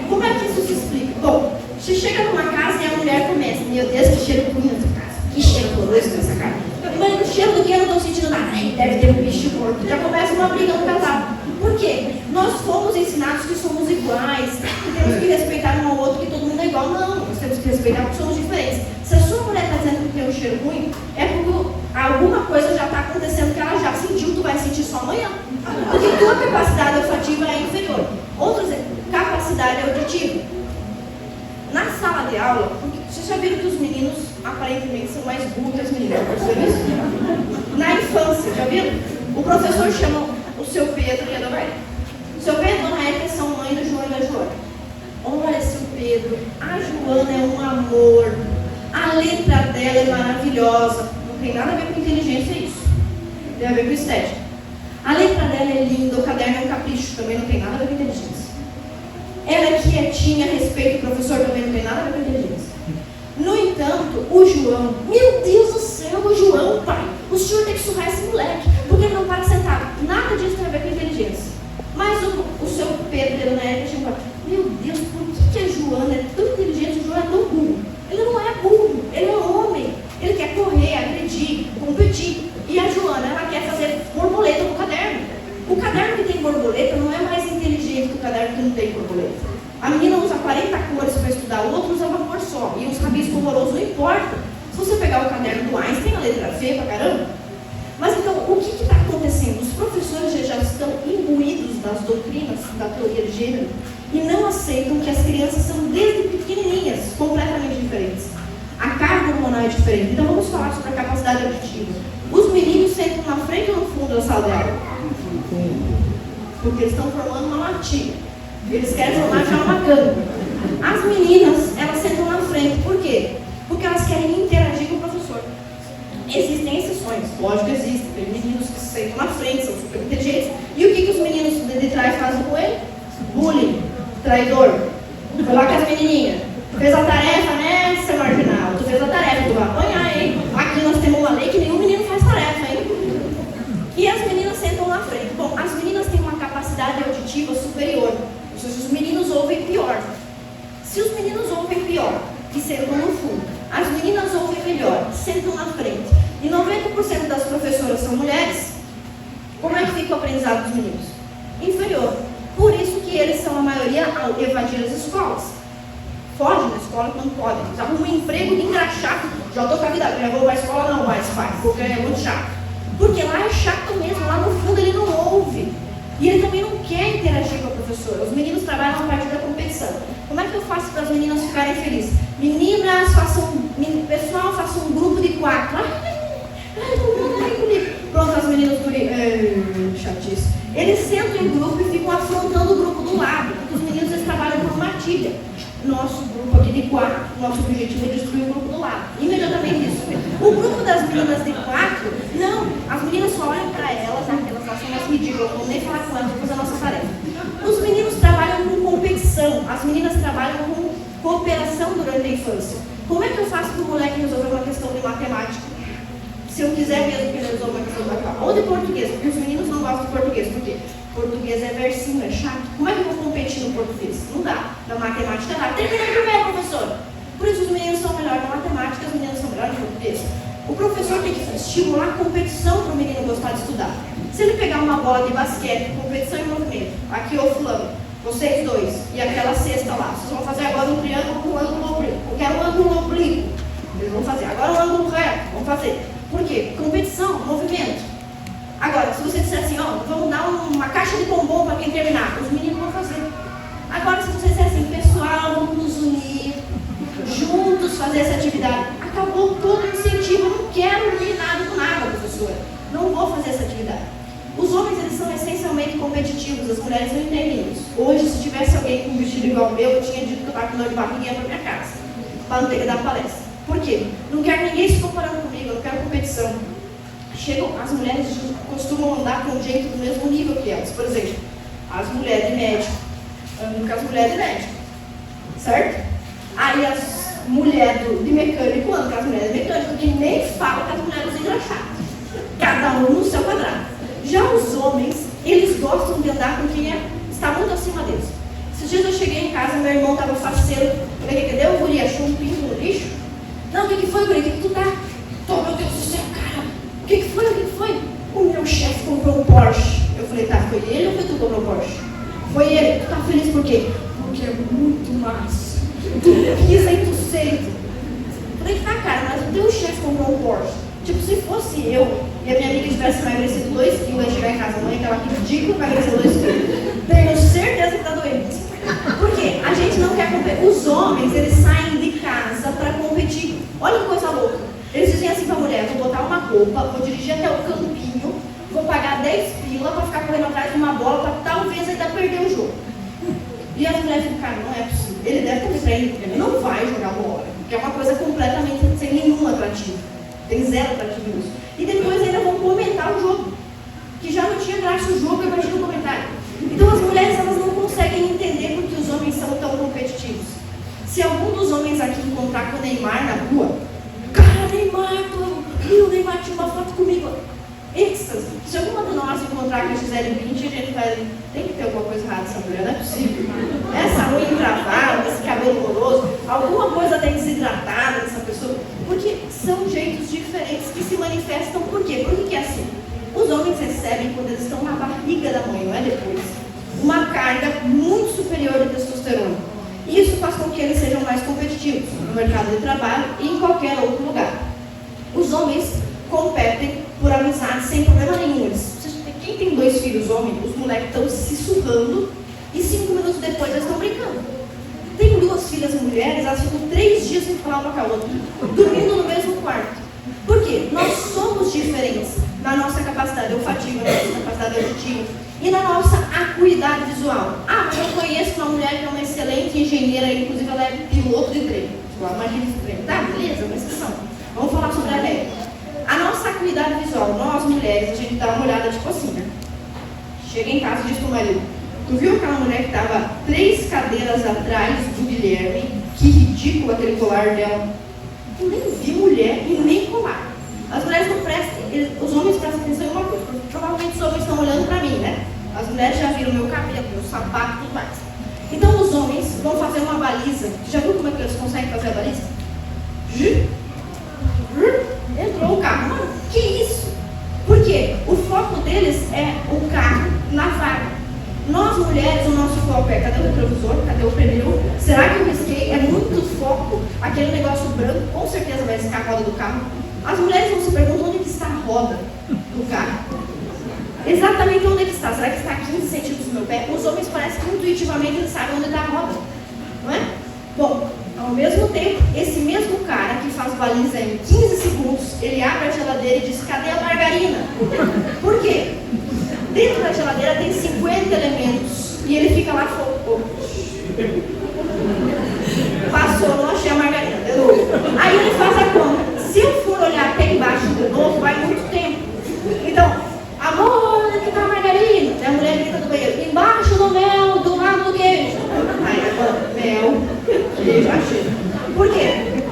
Como é que isso se explica? Bom, você chega numa casa e a mulher começa, meu Deus, que cheiro ruim nessa casa. Que cheiro horroroso nessa casa. Mas o cheiro do que eu não estou sentindo nada. Deve ter um bicho morto. Já começa uma briga no casal. Por quê? Nós fomos ensinados que somos iguais, que temos que respeitar um ao outro, que todo mundo é igual. Não, nós temos que respeitar porque somos diferentes. Se a sua mulher está dizendo que tem um cheiro ruim, é porque alguma coisa já está acontecendo que ela já sentiu, tu vai sentir só amanhã. Porque tua capacidade olfativa é inferior. Outro exemplo, capacidade auditiva. Na sala de aula, vocês já viram que os meninos aparentemente são mais burros que as meninas, percebeu isso? Na infância, já viram? O professor chama o seu Pedro e a dona Érica. O seu Pedro e a dona Érica são mãe do João e da Joana. Olha, seu Pedro, a Joana é um amor, a letra dela é maravilhosa. Não tem nada a ver com inteligência isso, tem a ver com estética. A letra dela é linda, o caderno é um capricho, também não tem nada a ver com inteligência. Ela é quietinha, respeita o professor, também não tem nada a ver com inteligência. No entanto, o João, meu Deus do céu, o João, pai, o senhor tem que surrar esse moleque, porque ele não para sentado. Nada disso tem a ver com inteligência. Mas o seu Pedro e a dona Érica chegam e falam, meu Deus, por que a Joana é tão inteligente, o João é tão burro? Ele não é burro, ele é um homem. Ele quer correr, agredir, competir. E a Joana, ela quer fazer borboleta no caderno. O caderno que tem borboleta não é mais inteligente que o caderno que não tem borboleta. A menina usa 40 cores para estudar, o outro usa uma cor só. E os rabiscos horrorosos, não importa. Se você pegar o caderno do Einstein, a letra feia pra caramba. Mas então, o que está acontecendo? Os professores já estão imbuídos das doutrinas da teoria de gênero e não aceitam que as crianças são desde pequenininhas completamente diferentes. A carga hormonal é diferente. Então vamos falar sobre a capacidade auditiva. Os meninos sentam na frente ou no fundo da sala de aula? Porque eles estão formando uma latinha. Eles querem formar já uma cama. As meninas, elas sentam na frente. Por quê? Porque elas querem interagir com o professor. Existem exceções, lógico que existem. Tem meninos que sentam na frente, são super inteligentes. E o que os meninos de trás fazem com ele? Bullying, traidor. Foi lá com as menininhas. Fez a tarefa, né, seu marginal? Tu fez a tarefa, tu vai apanhar, hein? Aqui nós temos uma lei que nenhum menino faz tarefa, hein? E as meninas sentam na frente. Bom, as meninas têm uma capacidade auditiva superior. Ou seja, os meninos ouvem pior. Se os meninos ouvem pior, que sentam no fundo, as meninas ouvem melhor, sentam na frente, e 90% das professoras são mulheres, como é que fica o aprendizado dos meninos? Inferior. Por isso que eles são a maioria ao evadir as escolas. Fogem da escola quando podem. Já arrumam um emprego de engraxar. Já estou com a vida, já vou para a escola, não mais, pai, porque é muito chato. Porque lá é chato professora. Os meninos trabalham a partir da competição. Como é que eu faço para as meninas ficarem felizes? Meninas, pessoal, façam um grupo de 4. Ai, todo mundo vem comigo. Pronto, as meninas chatice. Eles sentam em grupo e ficam afrontando o grupo do lado. Porque os meninos eles trabalham por matilha. Nosso grupo aqui de 4, nosso objetivo é destruir o grupo do lado. Imediatamente isso. O grupo das meninas de 4, não. As meninas só olham para elas, elas são mais ridículas, não vão nem falar com elas para fazer a nossa tarefa. Os meninos trabalham com competição, as meninas trabalham com cooperação durante a infância. Como é que eu faço para o moleque resolver uma questão de matemática? Se eu quiser mesmo que ele resolva uma questão de matemática. Ou de português, porque os meninos não gostam de português. Por quê? Português é versinho, é chato. Como é que eu vou competir no português? Não dá. Na matemática dá. Termina primeiro, professor. Por isso os meninos são melhores na matemática, as meninas são melhores no português. O professor tem que estimular a competição para o menino gostar de estudar. Se ele pegar uma bola de basquete, competição em movimento, aqui ô fulano, vocês dois, e aquela cesta lá, vocês vão fazer agora um triângulo com um ângulo oblíquo. Eu quero um ângulo oblíquo. Eles vão fazer. Agora um ângulo reto. Vão fazer. Por quê? Competição, movimento. Agora, se você disser assim, ó, vamos dar uma caixa de bombom para quem terminar, os meninos vão fazer. Agora, se você disser assim, pessoal, vamos nos unir, juntos fazer essa atividade, acabou todo o incentivo. Eu não quero unir nada com nada, professora. Não vou fazer essa atividade. Os homens, eles são essencialmente competitivos, as mulheres não entendem isso. Hoje, se tivesse alguém com um vestido igual ao meu, eu tinha dito que eu estava com dor de barriga e ia para minha casa, para não ter que dar palestra. Por quê? Não quero ninguém se comparando comigo, eu não quero competição. As mulheres costumam andar com gente do mesmo nível que elas. Por exemplo, as mulheres de médico andam com as mulheres de médico, certo? Aí as mulheres de mecânico andam com as mulheres de mecânico, que nem falam com as mulheres engraxadas. Cada um no seu quadrado. Já os homens, eles gostam de andar com quem está muito acima deles. Esses dias eu cheguei em casa, meu irmão estava faceiro. Falei, cadê o guri? Achou um pinto no lixo? Não, o que foi, guri? O que tu tá? Meu Deus do céu, cara. O que foi? O que foi? O meu chefe comprou um Porsche. Eu falei, tá, foi ele ou foi tu que comprou um Porsche? Foi ele. Tu tá feliz por quê? Porque é muito massa. Tu pisa e tu sente. Eu falei, tá, cara, mas o teu chefe comprou um Porsche. Tipo, se fosse eu e a minha amiga tivesse emagrecido 2 quilos, eu ia chegar em casa, mãe, aquela ridícula emagreceu 2 quilos. Tenho certeza que tá doente. Por quê? A gente não quer competir. Os homens, eles saem de casa para competir. Olha que coisa louca. Eles dizem assim pra mulher, vou botar uma roupa, vou dirigir até o campinho, vou pagar 10 pila para ficar correndo atrás de uma bola para talvez ainda perder o jogo. E as mulheres ficam, cara, não é possível. Ele deve estar distraindo, porque ele não vai jogar bola. Porque é uma coisa completamente sem nenhum atrativo. Tem zero atrativo nisso. E depois ainda vão comentar o jogo. Que já não tinha graça o jogo, imagina o comentário. Então as mulheres, elas não conseguem entender porque os homens são tão competitivos. Se algum dos homens aqui encontrar com o Neymar na rua, cara, Neymar, o Neymar tinha uma foto comigo. Êxtase. Se alguma de nós encontrar com a Gisele Bündchen, a gente vai, tem que ter alguma coisa errada essa mulher, não é possível. Essa unha encravada, esse cabelo moroso, alguma coisa tem desidratada dessa pessoa, porque são jeitos diferentes que se manifestam. Por quê? Por que é assim? Os homens recebem, quando eles estão na barriga da mãe, não é depois, uma carga muito superior de testosterona. Isso faz com que eles sejam mais competitivos no mercado de trabalho e em qualquer outro lugar. Os homens competem por amizade sem problema nenhum. Quem tem 2 filhos homens, os moleques estão se surrando e 5 minutos depois eles estão brincando. Tem 2 filhas mulheres, elas ficam 3 dias sem falar uma com a outra, dormindo no mesmo quarto. Por quê? Nós somos diferentes na nossa capacidade olfativa, na nossa capacidade auditiva e na nossa acuidade visual. Ah, mas eu conheço uma mulher que é uma excelente engenheira, inclusive ela é piloto de trem. Uma máquina de trem. Tá, beleza, uma exceção. Vamos falar sobre a regra. A nossa acuidade visual, nós mulheres, a gente dá uma olhada tipo assim, né? Chega em casa e diz pro marido, tu viu aquela mulher que estava 3 cadeiras atrás do Guilherme? Que ridículo aquele colar dela. Eu nem vi mulher e nem colar. As mulheres não prestam, os homens prestam atenção em uma coisa, porque provavelmente os homens estão olhando para mim, né? As mulheres já viram meu cabelo, meu sapato e tudo mais. Então os homens vão fazer uma baliza. Já viu como é que eles conseguem fazer a baliza? Entrou o carro. Mano, que isso? Por quê? O foco deles é o carro na vaga. Nós mulheres, o nosso foco é cadê o retrovisor, cadê o pneu? Será que eu risquei? É muito foco. Aquele negócio branco, com certeza vai riscar a roda do carro. As mulheres não se perguntam onde está a roda do carro. Exatamente onde ele está. Será que está a 15 centímetros do meu pé? Os homens parecem que intuitivamente eles sabem onde está a roda, não é? Bom, ao mesmo tempo, esse mesmo cara que faz baliza em 15 segundos, ele abre a geladeira e diz: cadê a margarina? Por quê? Dentro da geladeira tem 50 elementos e ele fica lá passou, não achei a margarina, de novo. Aí ele faz a conta. Se eu for olhar até embaixo de novo, vai muito tempo. Então, amor, onde está a margarina? E a mulher grita do banheiro: embaixo do mel, do lado do queijo. Aí agora, mel, queijo, achei. Por quê?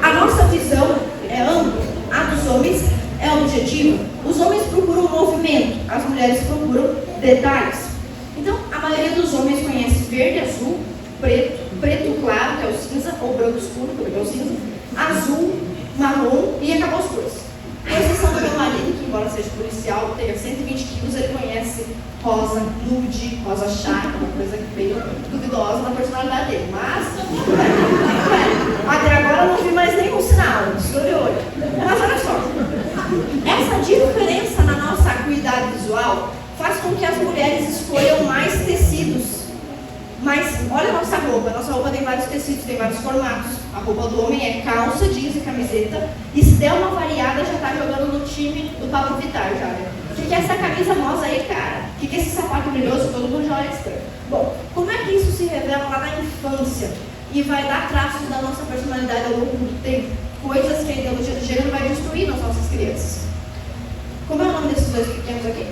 A nossa visão é ampla, a dos homens é objetiva. Os homens procuram movimento, as mulheres procuram detalhes. Então, a maioria dos homens conhece verde, azul, preto, preto claro, que é o cinza, ou branco escuro, que é o cinza, azul, marrom e acabou as cores. Com exceção do meu marido, que embora seja policial, tenha 120 quilos, ele conhece rosa, nude, rosa chá, uma coisa bem duvidosa na personalidade dele. Mas, até agora eu não vi mais nenhum sinal, estou de olho. Mas olha só, essa diferença na nossa acuidade visual faz com que as mulheres escolham mais tecidos. Mas olha a nossa roupa tem vários tecidos, tem vários formatos. A roupa do homem é calça, jeans e camiseta. E se der uma variada, já está jogando no time do Pablo Vittar, já, né? O que é essa camisa rosa aí, cara? O que é esse sapato brilhoso? Todo mundo já olha estranho. Bom, como é que isso se revela lá na infância? E vai dar traços da nossa personalidade ao longo do tempo? Coisas que a ideologia do gênero vai destruir nas nossas crianças. Como é o nome desses dois pequenos aqui?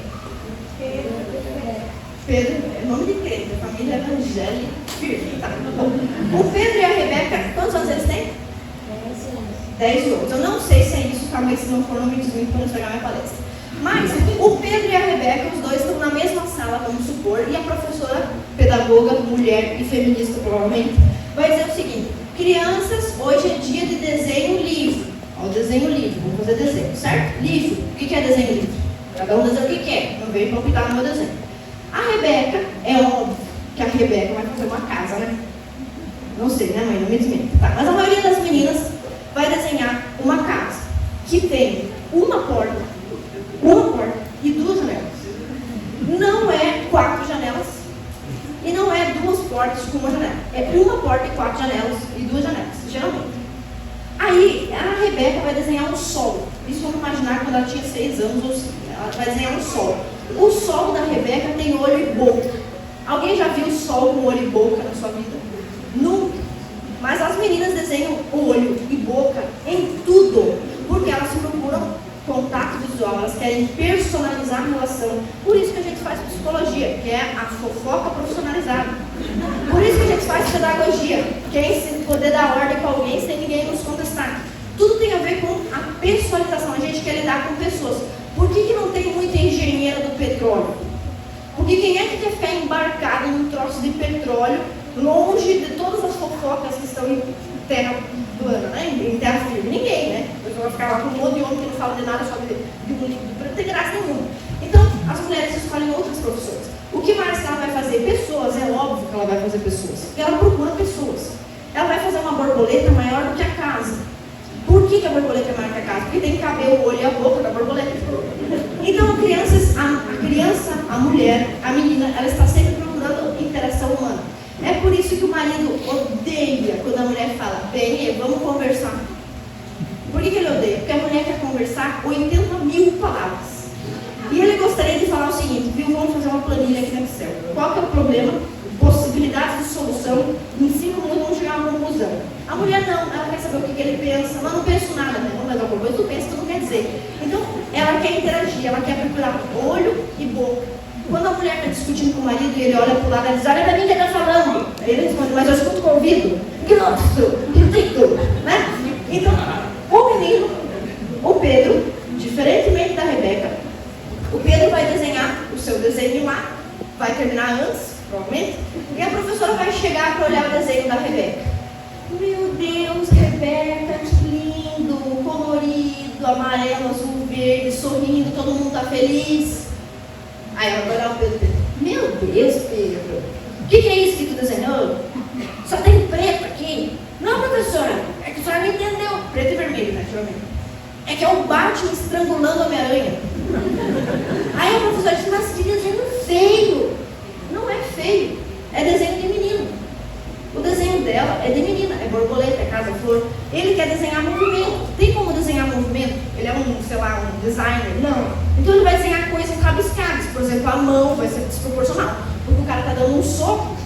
Pedro, é nome de crente, a família evangélica firme, tá? Bom, o Pedro e a Rebeca, quantos anos eles têm? 10 e 11. Eu não sei se é isso, talvez se não for, não me desminta para não estragar minha palestra. Mas o Pedro e a Rebeca, os dois estão na mesma sala, vamos supor, e a professora, pedagoga, mulher e feminista provavelmente, vai dizer o seguinte: crianças, hoje é dia de desenho livre. Ó, desenho livre, vamos fazer desenho, certo? Livre. O que é desenho livre? Cada um desenha o que quer, não veio palpitar no meu desenho. A Rebeca, é óbvio que a Rebeca vai fazer uma casa, né? Não sei, né, mãe? Não me desmente. Tá. Mas a maioria das meninas vai desenhar uma casa que tem uma porta e 2 janelas. Não é 4 janelas e não é 2 portas com uma janela. É uma porta e 4 janelas e 2 janelas, geralmente. Aí, a Rebeca vai desenhar um sol. Isso vamos imaginar quando ela tinha 6 anos ou 5. Ela vai desenhar um sol. O sol da Rebeca tem olho e boca. Alguém já viu o sol com olho e boca na sua vida? Nunca. Mas as meninas desenham olho e boca em tudo, porque elas procuram contato visual, elas querem personalizar a relação. Por isso que a gente faz psicologia, que é a fofoca profissionalizada. Por isso que a gente faz pedagogia, que é poder dar ordem para alguém sem ninguém nos contestar. Tudo tem a ver com a pessoalização, a gente quer lidar com pessoas. Por que não tem muita engenheira do petróleo? Porque quem é que quer ficar embarcado num troço de petróleo, longe de todas as fofocas que estão em terra plana, né? Em terra firme? Ninguém, né? A pessoa vai ficar lá com um monte de homem que não fala de nada, só de um líquido preto, não tem graça nenhuma. Então, as mulheres escolhem outras profissões. O que mais que ela vai fazer? Pessoas, é óbvio que ela vai fazer pessoas. Porque ela procura pessoas. Ela vai fazer uma borboleta maior do que a casa. Por que a borboleta é maior que a casa? Porque tem que caber o olho e a boca da borboleta. Então, a criança, a mulher, a menina, ela está sempre procurando interação humana. É por isso que o marido odeia quando a mulher fala: bem, vamos conversar. Por que ele odeia? Porque a mulher quer conversar 80.000 palavras. E ele gostaria de falar o seguinte: viu, vamos fazer uma planilha aqui no Excel. Qual que é o problema? Possibilidades de solução. Em 5 minutos vamos chegar a uma conclusão. A mulher não, ela quer saber o que ele pensa. Mas não penso nada, né? Não, mas alguma coisa tu pensa, tu não quer dizer. Então, ela quer interagir, ela quer procurar olho e boca. Quando a mulher está discutindo com o marido e ele olha para o lado, ela diz: olha para mim que ele está falando. Aí ele responde: mas eu escuto com o ouvido. Que ridículo, né? Então, o menino, o Pedro, diferentemente da Rebeca, o Pedro vai desenhar o seu desenho lá, vai terminar antes, provavelmente, e a professora vai chegar para olhar o desenho da Rebeca. Meu Deus, Rebeca, que lindo, colorido, amarelo, azul, verde, sorrindo, todo mundo está feliz. Aí ela vai olhar o Pedro: meu Deus, Pedro, o que é isso que tu desenhou? Só tem preto aqui. Não, professora, é que a senhora não entendeu. Preto e vermelho, naturalmente. É que é o Batman estrangulando a Homem-Aranha. Aí a dando um soco,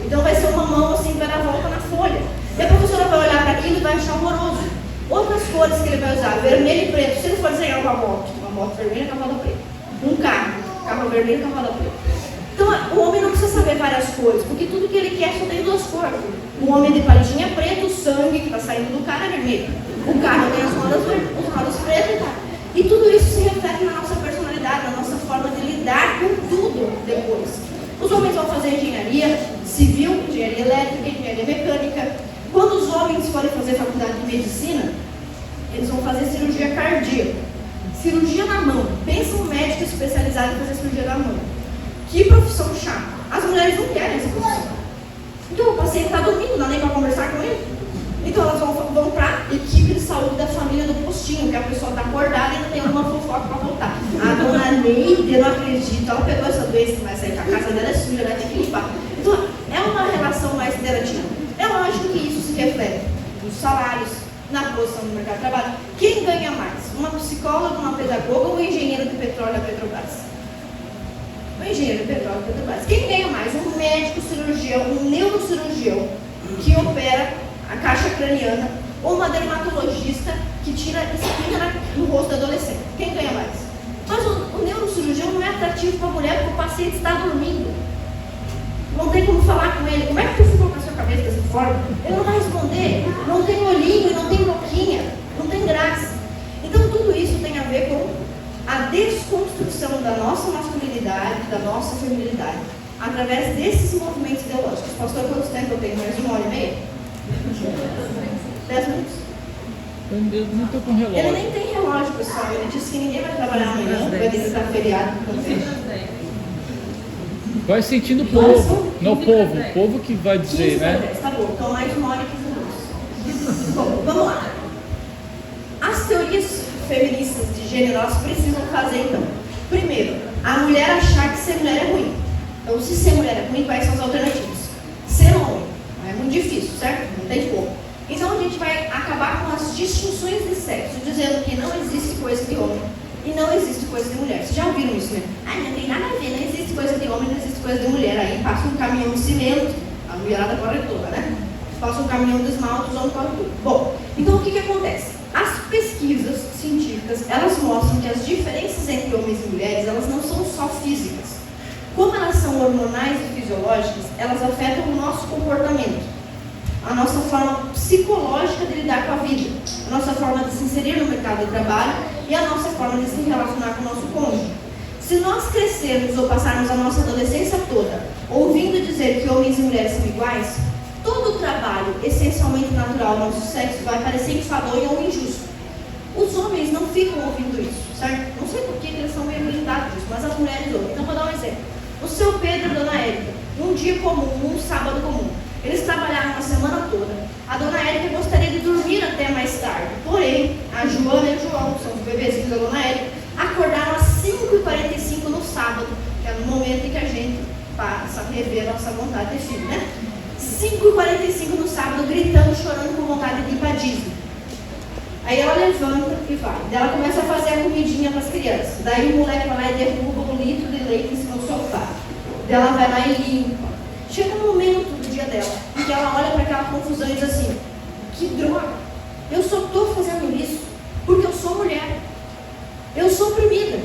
então vai ser uma mão assim, vai dar volta na folha. E a professora vai olhar para aquilo e vai achar horroroso. Outras cores que ele vai usar, vermelho e preto. Se ele for desenhar uma moto vermelha com a roda preta. Um carro vermelho com a roda preta. Então o homem não precisa saber várias cores, porque tudo que ele quer só tem duas cores. O homem de palitinha preta, o sangue que está saindo do cara é vermelho. O carro tem as rodas pretas. E tudo isso se reflete na nossa personalidade, na nossa forma de lidar com tudo depois. Os homens vão fazer engenharia civil, engenharia elétrica, engenharia mecânica. Quando os homens forem fazer faculdade de medicina, eles vão fazer cirurgia cardíaca. Cirurgia na mão. Pensa um médico especializado em fazer cirurgia na mão. Que profissão chata. As mulheres não querem essa profissão. Então o paciente está dormindo, não dá nem para conversar com ele. Então elas vão para a equipe de saúde da família do postinho, que a pessoa está acordada e ainda tem uma fofoca para voltar. A dona Neide, eu não acredito, ela pegou essa doença que vai sair da casa dela, é suja, vai ter que limpar. Então é uma relação mais interativa. É lógico que isso se reflete nos salários, na posição do mercado de trabalho. Quem ganha mais? Uma psicóloga, uma pedagoga ou um engenheiro de petróleo da Petrobras? Um engenheiro de petróleo da Petrobras. Quem ganha mais? Um médico cirurgião, um neurocirurgião que opera a caixa craniana, ou uma dermatologista que tira espinha no rosto do adolescente. Quem ganha mais? Mas o neurocirurgião não é atrativo para a mulher porque o paciente está dormindo. Não tem como falar com ele. Como é que tu ficou com a sua cabeça dessa forma? Ele não vai responder. Não tem olhinho e não tem boquinha. Não tem graça. Então tudo isso tem a ver com a desconstrução da nossa masculinidade, da nossa feminilidade, através desses movimentos ideológicos. Pastor, quanto tempo eu tenho? Mais de 1h30? 10 minutos.
Eu não estou com relógio.
Ele nem tem relógio, pessoal. Ele disse que ninguém vai trabalhar amanhã, vai decretar feriado.
Vai sentindo o povo. Não o povo que vai dizer, né?
Tá bom, então mais 1h15 minutos. Bom, vamos lá. As teorias feministas de gênero, elas precisam fazer então. Primeiro, a mulher achar que ser mulher é ruim. Então, se ser mulher é ruim, quais são as alternativas? Ser homem. É muito difícil, certo? Não tem como. Então a gente vai acabar com as distinções de sexo, dizendo que não existe coisa de homem e não existe coisa de mulher. Vocês já ouviram isso, né? Ah, não tem nada a ver, não existe coisa de homem, não existe coisa de mulher. Aí passa um caminhão de cimento, a mulherada corre toda, né? Passa um caminhão de esmalte, os homens correm tudo. Bom, então o que acontece? As pesquisas científicas, elas mostram que as diferenças entre homens e mulheres, elas não são só físicas. Como elas são hormonais e fisiológicas, elas afetam o nosso comportamento, a nossa forma psicológica de lidar com a vida, a nossa forma de se inserir no mercado de trabalho e a nossa forma de se relacionar com o nosso cônjuge. Se nós crescermos ou passarmos a nossa adolescência toda ouvindo dizer que homens e mulheres são iguais, todo o trabalho essencialmente natural do nosso sexo vai parecer enfadonho ou injusto. Os homens não ficam ouvindo isso, certo? Não sei por que eles são meio blindados disso, mas as mulheres ouvem. Então vou dar um exemplo. O seu Pedro e a dona Érica, um dia comum, um sábado comum, eles trabalharam uma semana toda. A dona Érica gostaria de dormir até mais tarde. Porém, a Joana e o João, que são os bebezinhos da dona Érica, acordaram às 5h45 no sábado, que é no momento em que a gente passa a rever a nossa vontade de filho, né? 5h45 no sábado, gritando, chorando com vontade de ir para Disney. Aí ela levanta e vai. Daí ela começa a fazer a comidinha para as crianças. Daí o moleque vai lá e derruba um litro de leite em cima do sofá. Daí ela vai lá e limpa. Chega um momento do dia dela em que ela olha para aquela confusão e diz assim: que droga, eu só estou fazendo isso porque eu sou mulher. Eu sou oprimida.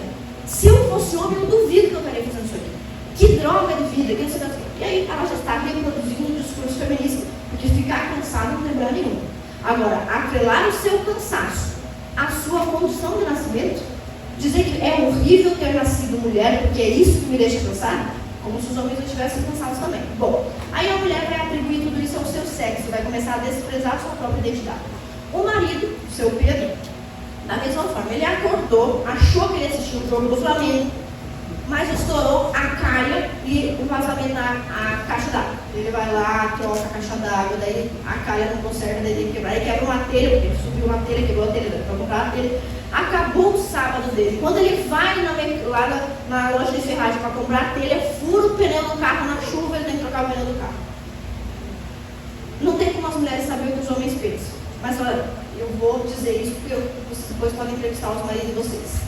Se eu fosse homem, eu duvido que eu estaria fazendo isso aqui. Que droga de vida, que não sei o que. E aí ela já está reproduzindo um discurso feminista, porque ficar cansado não tem problema nenhum. Agora, atrelar o seu cansaço à sua condição de nascimento, dizer que é horrível ter nascido mulher porque é isso que me deixa cansada, como se os homens não estivessem cansados também. Bom, aí a mulher vai atribuir tudo isso ao seu sexo, vai começar a desprezar a sua própria identidade. O marido, o seu Pedro, da mesma forma, ele acordou, achou que ele assistiu o jogo do Flamengo, mas estourou a calha e o vazamento da caixa d'água. Ele vai lá, troca a caixa d'água, daí a calha não conserva, daí ele quebrar, ele quebra uma telha, porque ele subiu uma telha, quebrou a telha, para comprar a telha. Acabou o sábado dele. Quando ele vai lá na loja de ferragem para comprar a telha, fura o pneu do carro na chuva, ele tem que trocar o pneu do carro. Não tem como as mulheres saberem o que os homens pensam. Mas olha, eu vou dizer isso porque vocês depois podem entrevistar os maridos de vocês.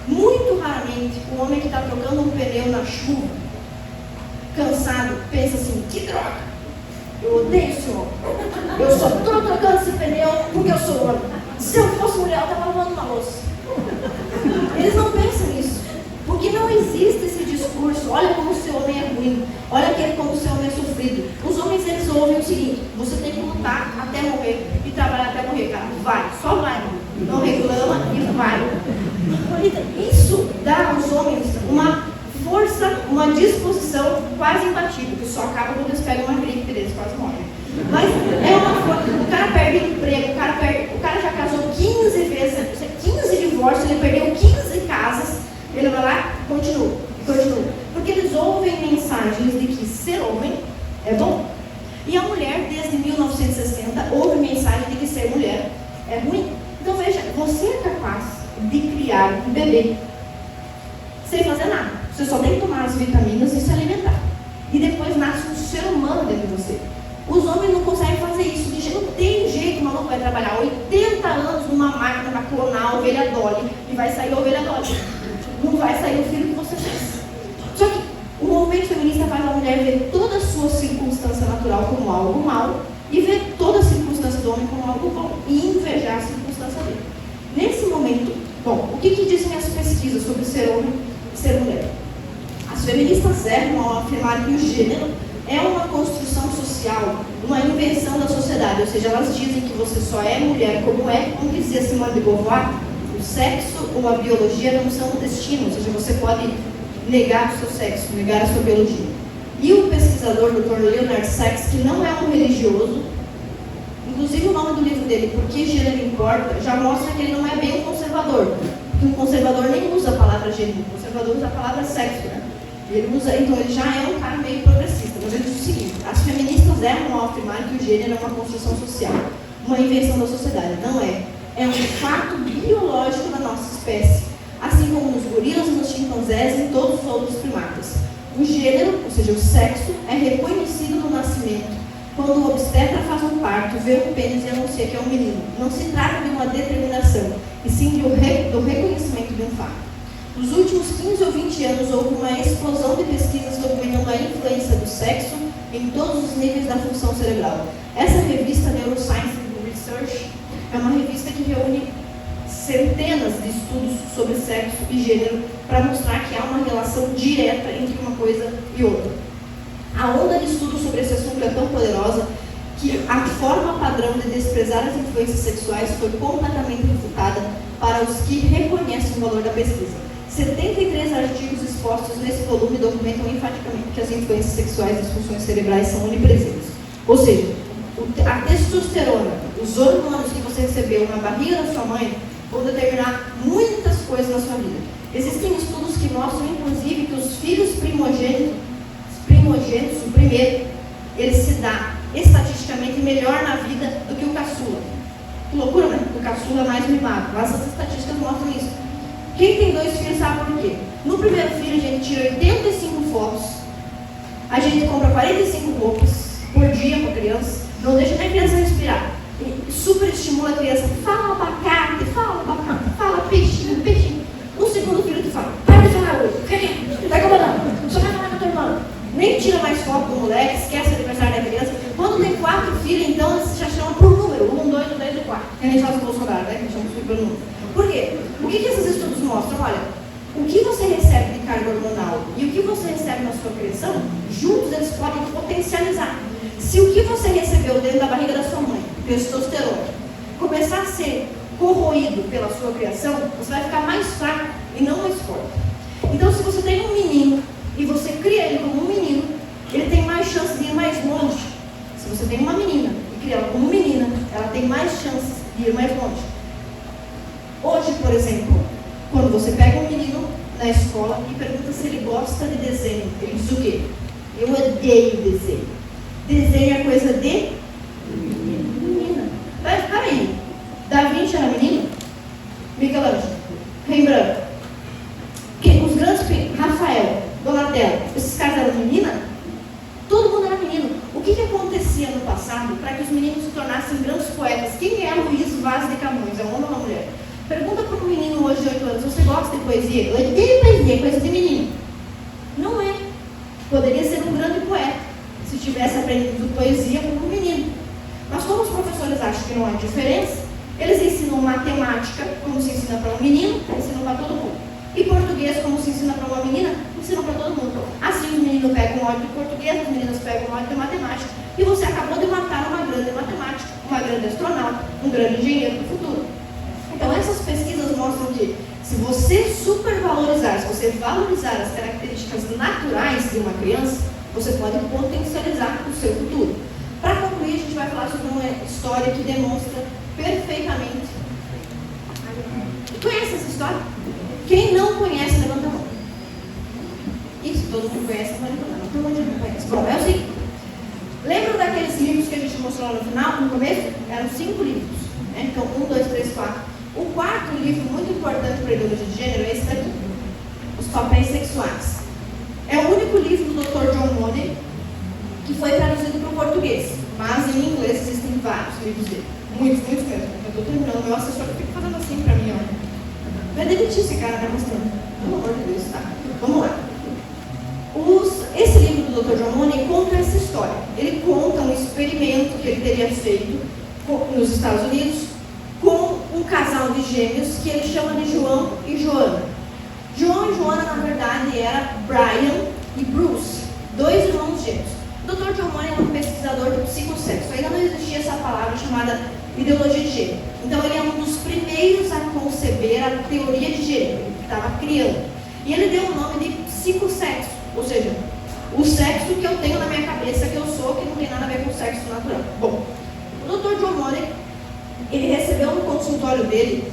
Muito raramente, o homem que está trocando um pneu na chuva, cansado, droga. Eu odeio esse homem. Eu só estou trocando esse pneu porque eu sou homem. Se eu fosse mulher, eu estava lavando uma louça. Eles não pensam nisso. Porque não existe esse discurso, olha como o seu homem é ruim, olha como o seu homem é sofrido. Os homens, eles ouvem o seguinte: você tem que lutar até morrer e trabalhar até morrer, cara. Vai, só vai. Não reclama e vai. Isso dá aos homens uma força, uma disposição quase imbatível, que só acaba quando eles pegam uma gripe, eles quase morrem. Mas é uma força. O cara perde emprego, o cara já casou 15 vezes, 15 divórcios, ele perdeu 15 casas. Ele vai lá, continua. Porque eles ouvem mensagens de que ser homem é bom. E a mulher, desde 1960, ouve mensagem de que ser mulher é ruim. Então veja, você é capaz de criar um bebê sem fazer nada. Você só tem que tomar as vitaminas e se alimentar. E depois nasce um ser humano dentro de você. Os homens não conseguem fazer isso. Não tem jeito, o maluco vai trabalhar 80 anos numa máquina para clonar a ovelha Dolly e vai sair a ovelha Dolly. Não vai sair o filho que você fez. Só que o movimento feminista faz a mulher ver toda a sua circunstância natural como algo mal e ver toda a circunstância do homem como algo bom e invejar a circunstância dele. Nesse momento, bom, o que dizem as pesquisas sobre ser homem e ser mulher? As feministas erram ao afirmar que o gênero é uma construção social, uma invenção da sociedade, ou seja, elas dizem que você só é mulher como dizia Simone de Beauvoir. O sexo ou a biologia não são o destino, ou seja, você pode negar o seu sexo, negar a sua biologia. E o pesquisador Dr. Leonard Sachs, que não é um religioso, inclusive o nome do livro dele, Por que Gênero Importa, já mostra que ele não é bem um conservador, porque um conservador nem usa a palavra gênero, o conservador usa a palavra sexo, né? Então ele já é um cara meio progressista. Mas ele diz o seguinte: as feministas erram ao afirmar que o gênero é uma construção social, uma invenção da sociedade. Não é. É um fato biológico da nossa espécie, assim como nos gorilas, nos chimpanzés e em todos os outros primatas. O gênero, ou seja, o sexo, é reconhecido no nascimento, quando o obstetra faz um parto, vê um pênis e anuncia que é um menino. Não se trata de uma determinação, e sim do reconhecimento de um fato. Nos últimos 15 ou 20 anos, houve uma explosão de pesquisas documentando a influência do sexo em todos os níveis da função cerebral. Essa revista, Neuroscience Research, é uma revista que reúne centenas de estudos sobre sexo e gênero para mostrar que há uma relação direta entre uma coisa e outra. A onda de estudos sobre esse assunto é tão poderosa que a forma padrão de desprezar as influências sexuais foi completamente refutada para os que reconhecem o valor da pesquisa. 73 artigos expostos nesse volume documentam enfaticamente que as influências sexuais das funções cerebrais são onipresentes. Ou seja, a testosterona, os hormônios que você recebeu na barriga da sua mãe vão determinar muitas coisas na sua vida. Existem estudos que mostram, inclusive, que os filhos primogênitos, o primeiro, ele se dá estatisticamente melhor na vida do que o caçula. Que loucura, né? O caçula é mais mimado. Mas as estatísticas mostram isso. Quem tem 2 filhos sabe por quê. No primeiro filho, a gente tira 85 fotos, a gente compra 45 roupas por dia para a criança, não deixa nem a criança respirar. E super estimula a criança. Fala abacate, fala peixinho. No segundo filho, tu fala: para de falar hoje, vai incomodando, só vai falar com a tua irmã. Nem tira mais foto do moleque, esquece o aniversário da criança. Quando tem 4 filhos, então eles já chamam por número: 1, 2, 3 e 4. A gente faz o Bolsonaro, né? Que a gente chama por número. Por quê? O que esses estudos mostram? Olha, o que você recebe de carga hormonal e o que você recebe na sua criação, juntos eles podem potencializar. Se o que você recebeu dentro da barriga da sua mãe, testosterona, começar a ser corroído pela sua criação, você vai ficar mais fraco e não mais forte. Então, se você tem um menino e você cria ele como um menino, ele tem mais chance de ir mais longe. Se você tem uma menina e cria ela como menina, ela tem mais chances de ir mais longe. Hoje, por exemplo, quando você pega um menino na escola e pergunta se ele gosta de desenho, ele diz o quê? Eu odeio desenho. Desenho é coisa de menina. Mas peraí, Da Vinci era menino? Michelangelo, Rembrandt, os grandes, Rafael, Donatello, esses caras eram menina? Todo mundo era menino. O que acontecia no passado para que os meninos se tornassem grandes poetas? Quem é Luiz Vaz de Camões? É um homem ou uma mulher? Pergunta para um menino hoje de 8 anos: você gosta de poesia? Eu odeio poesia, coisa de menino. Não é. Poderia ser um grande poeta se tivesse a poesia para um menino. Mas como os professores acham que não há diferença, eles ensinam matemática, como se ensina para um menino, ensinam para todo mundo. E português, como se ensina para uma menina, ensinam para todo mundo. Assim os meninos pegam ódio de português, as meninas pegam ódio de matemática. E você acabou de matar uma grande matemática, uma grande astronauta, um grande engenheiro do futuro. Então essas pesquisas mostram que se você supervalorizar, se você valorizar as características naturais de uma criança, você pode potencializar o seu futuro. Para concluir, a gente vai falar sobre uma história que demonstra perfeitamente. Conhece essa história? Quem não conhece, levanta a mão. Isso, todo mundo conhece, mas todo mundo não conhece. Bom, é o seguinte. Lembra daqueles livros que a gente mostrou no final, no começo? Eram 5 livros. Né? Então, 1, 2, 3, 4. O quarto livro muito importante para a ideologia de gênero é esse daqui. Os papéis sexuais. É o único livro do Dr. John Money que foi traduzido para o português. Mas em inglês existem vários livros dele. Muitos mesmo. Eu estou terminando. Meu assessor fica fazendo assim para mim, ó. Vai demitir esse cara, tá mostrando. Pelo amor de Deus, tá? Vamos lá. Esse livro do Dr. John Money conta essa história. Ele conta um experimento que ele teria feito nos Estados Unidos com um casal de gêmeos que ele chama de João e Joana. João e Joana, na verdade, era Brian e Bruce, 2 irmãos gêmeos. O Dr. John Money era um pesquisador do psicossexo. Ainda não existia essa palavra chamada ideologia de gênero. Então ele é um dos primeiros a conceber a teoria de gênero, que estava criando. E ele deu o nome de psicossexo, ou seja, o sexo que eu tenho na minha cabeça, que eu sou, que não tem nada a ver com o sexo natural. Bom, o Dr. John Money, ele recebeu no consultório dele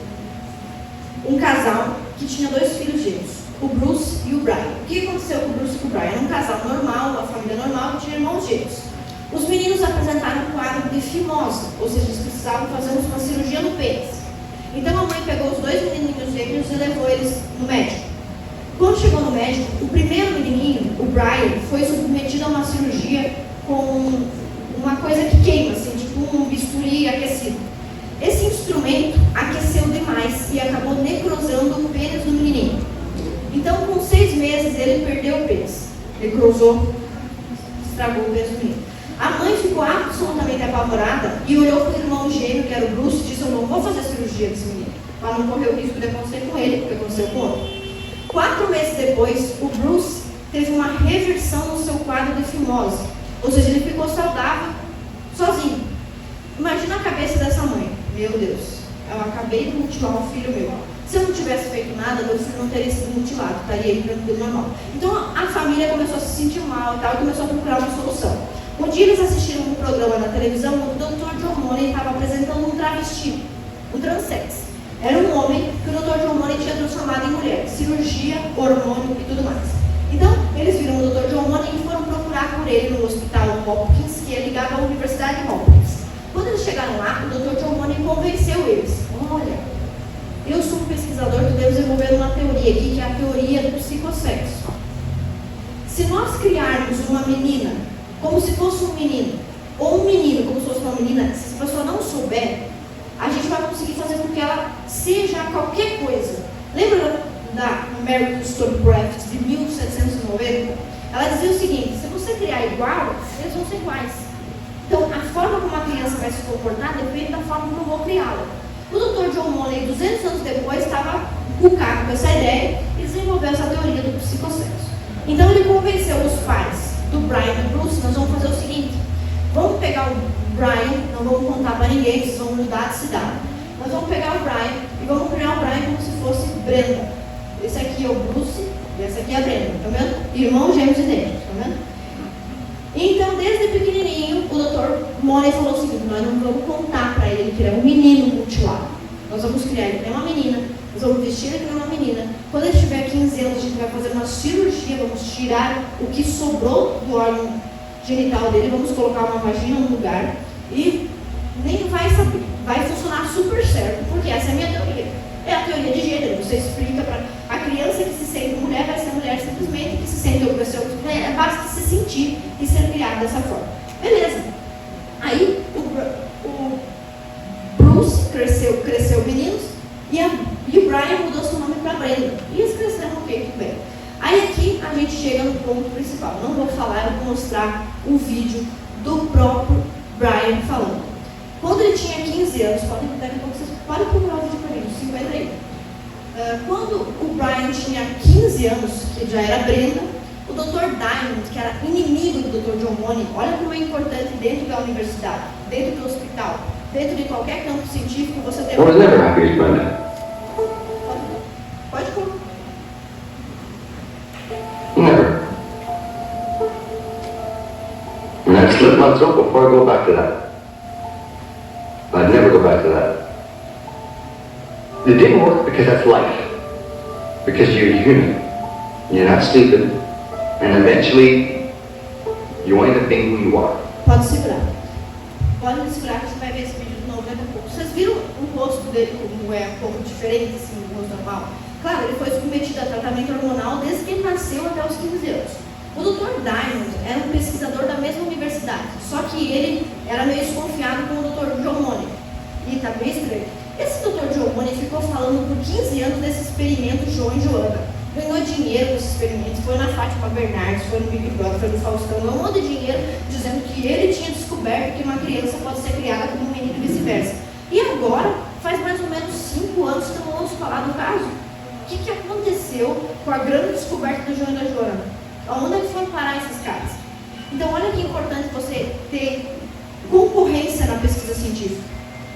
um casal que tinha 2 filhos gêmeos, o Bruce e o Brian. O que aconteceu com o Bruce e com o Brian? Era um casal normal, uma família normal, que tinha irmãos gêmeos. Os meninos apresentaram um quadro de fimose, ou seja, eles precisavam fazer uma cirurgia no pênis. Então a mãe pegou os 2 menininhos gêmeos e levou eles no médico. Quando chegou no médico, o primeiro menininho, o Brian, foi submetido a uma cirurgia com uma coisa que queima, assim, tipo um bisturi aquecido. Esse instrumento aqueceu demais e acabou necrosando o pênis do menininho. Então, com 6 meses, ele perdeu o pênis. Necrosou, estragou o pênis do menino. A mãe ficou absolutamente apavorada e olhou para o irmão gêmeo, que era o Bruce, e disse: eu não vou fazer cirurgia desse menino, para não correr o risco de acontecer com ele, porque aconteceu com outro. 4 meses depois, o Bruce teve uma reversão no seu quadro de fimose, ou seja, ele ficou saudável sozinho. Imagina a cabeça dessa mãe: meu Deus, eu acabei de mutilar um filho meu. Se eu não tivesse feito nada, meu filho não teria sido mutilado, estaria aí tranquilo, normal. Então a família começou a se sentir mal e tal, e começou a procurar uma solução. Um dia eles assistiram um programa na televisão onde o Dr. John Money estava apresentando um travesti, um transex. Era um homem que o Dr. John Money tinha transformado em mulher, cirurgia, hormônio e tudo mais. Então, eles viram o Dr. John Money e foram procurar por ele no hospital Hopkins, que é ligado à Universidade de Hopkins. Quando eles chegaram lá, o Dr. John Money convenceu eles: olha, eu sou um pesquisador que devo desenvolver uma teoria aqui, que é a teoria do psicossexo. Se nós criarmos uma menina como se fosse um menino, ou um menino como se fosse uma menina, se a pessoa não souber, a gente vai conseguir fazer com que ela seja qualquer coisa. Lembra da Mary Wollstonecraft de 1790? Ela dizia o seguinte: se você criar igual, eles vão ser iguais. Então, a forma como a criança vai se comportar depende da forma como eu vou criá-la. O Dr. John Money, 200 anos depois, estava cucado com essa ideia e desenvolveu essa teoria do psicossexo. Então, ele convenceu os pais do Brian e do Bruce: nós vamos fazer o seguinte, vamos pegar o Brian, não vamos contar para ninguém, vocês vão mudar de cidade. Nós vamos pegar o Brian e vamos criar o Brian como se fosse Brenda. Esse aqui é o Bruce e essa aqui é a Brenda, tá vendo? Irmãos gêmeos idênticos, tá vendo? Então, desde pequenininho, o Dr. Money falou o seguinte: nós não vamos contar para ele que ele é um menino mutilado. Nós vamos criar ele que é uma menina, nós vamos vestir ele que é uma menina. Quando ele tiver 15 anos, a gente vai fazer uma cirurgia, vamos tirar o que sobrou do órgão genital dele, vamos colocar uma vagina no lugar e nem vai saber. Vai funcionar super certo, porque essa é a minha teoria. É a teoria de gênero. Você explica para a criança que se sente mulher, vai ser mulher simplesmente, que se sente opressão, basta se sentir e ser criado dessa forma. Beleza. Aí o Bruce cresceu meninos e o Brian mudou seu nome para Brenda. E eles cresceram, ok, tudo bem. Aí aqui a gente chega no ponto principal. Não vou falar, eu vou mostrar um vídeo do próprio Brian falando. Quando ele tinha 15 anos, daqui a pouco vocês podem procurar o vídeo para mim, 51. Quando o Brian tinha 15 anos, que já era Brenda, o Dr. Diamond, que era inimigo do Dr. John Money, olha como é importante dentro da universidade, dentro do hospital, dentro de qualquer campo científico, você tem
I was never happy as Brenda.
Pode pôr.
Never. And I'd slit my throat before I go back to that. I'd never go back to that. It didn't work because that's life. Because you're human. You're not sleeping. And eventually, you end up being who you are.
Pode segurar. Pode segurar que você vai ver esse vídeo de novo daqui a pouco. Vocês viram o rosto dele como é um pouco diferente assim, do rosto normal? Claro, ele foi submetido a tratamento hormonal desde que ele nasceu até os 15 anos. O Dr. Diamond era um pesquisador da mesma universidade, só que ele era meio desconfiado com o Dr. John Money. E tá bem estranho. Esse Dr. John Money ficou falando por 15 anos desse experimento João e Joana. Ganhou dinheiro com esses experimentos, foi na Fátima Bernardes, foi no Big Brother, foi no Faustão, ganhou um monte de dinheiro dizendo que ele tinha descoberto que uma criança pode ser criada como um menino e vice-versa. E agora, faz mais ou menos 5 anos que não ouço falar do caso. O que aconteceu com a grande descoberta do João e da Joana? Aonde é que foram parar esses caras? Então, olha que importante você ter concorrência na pesquisa científica.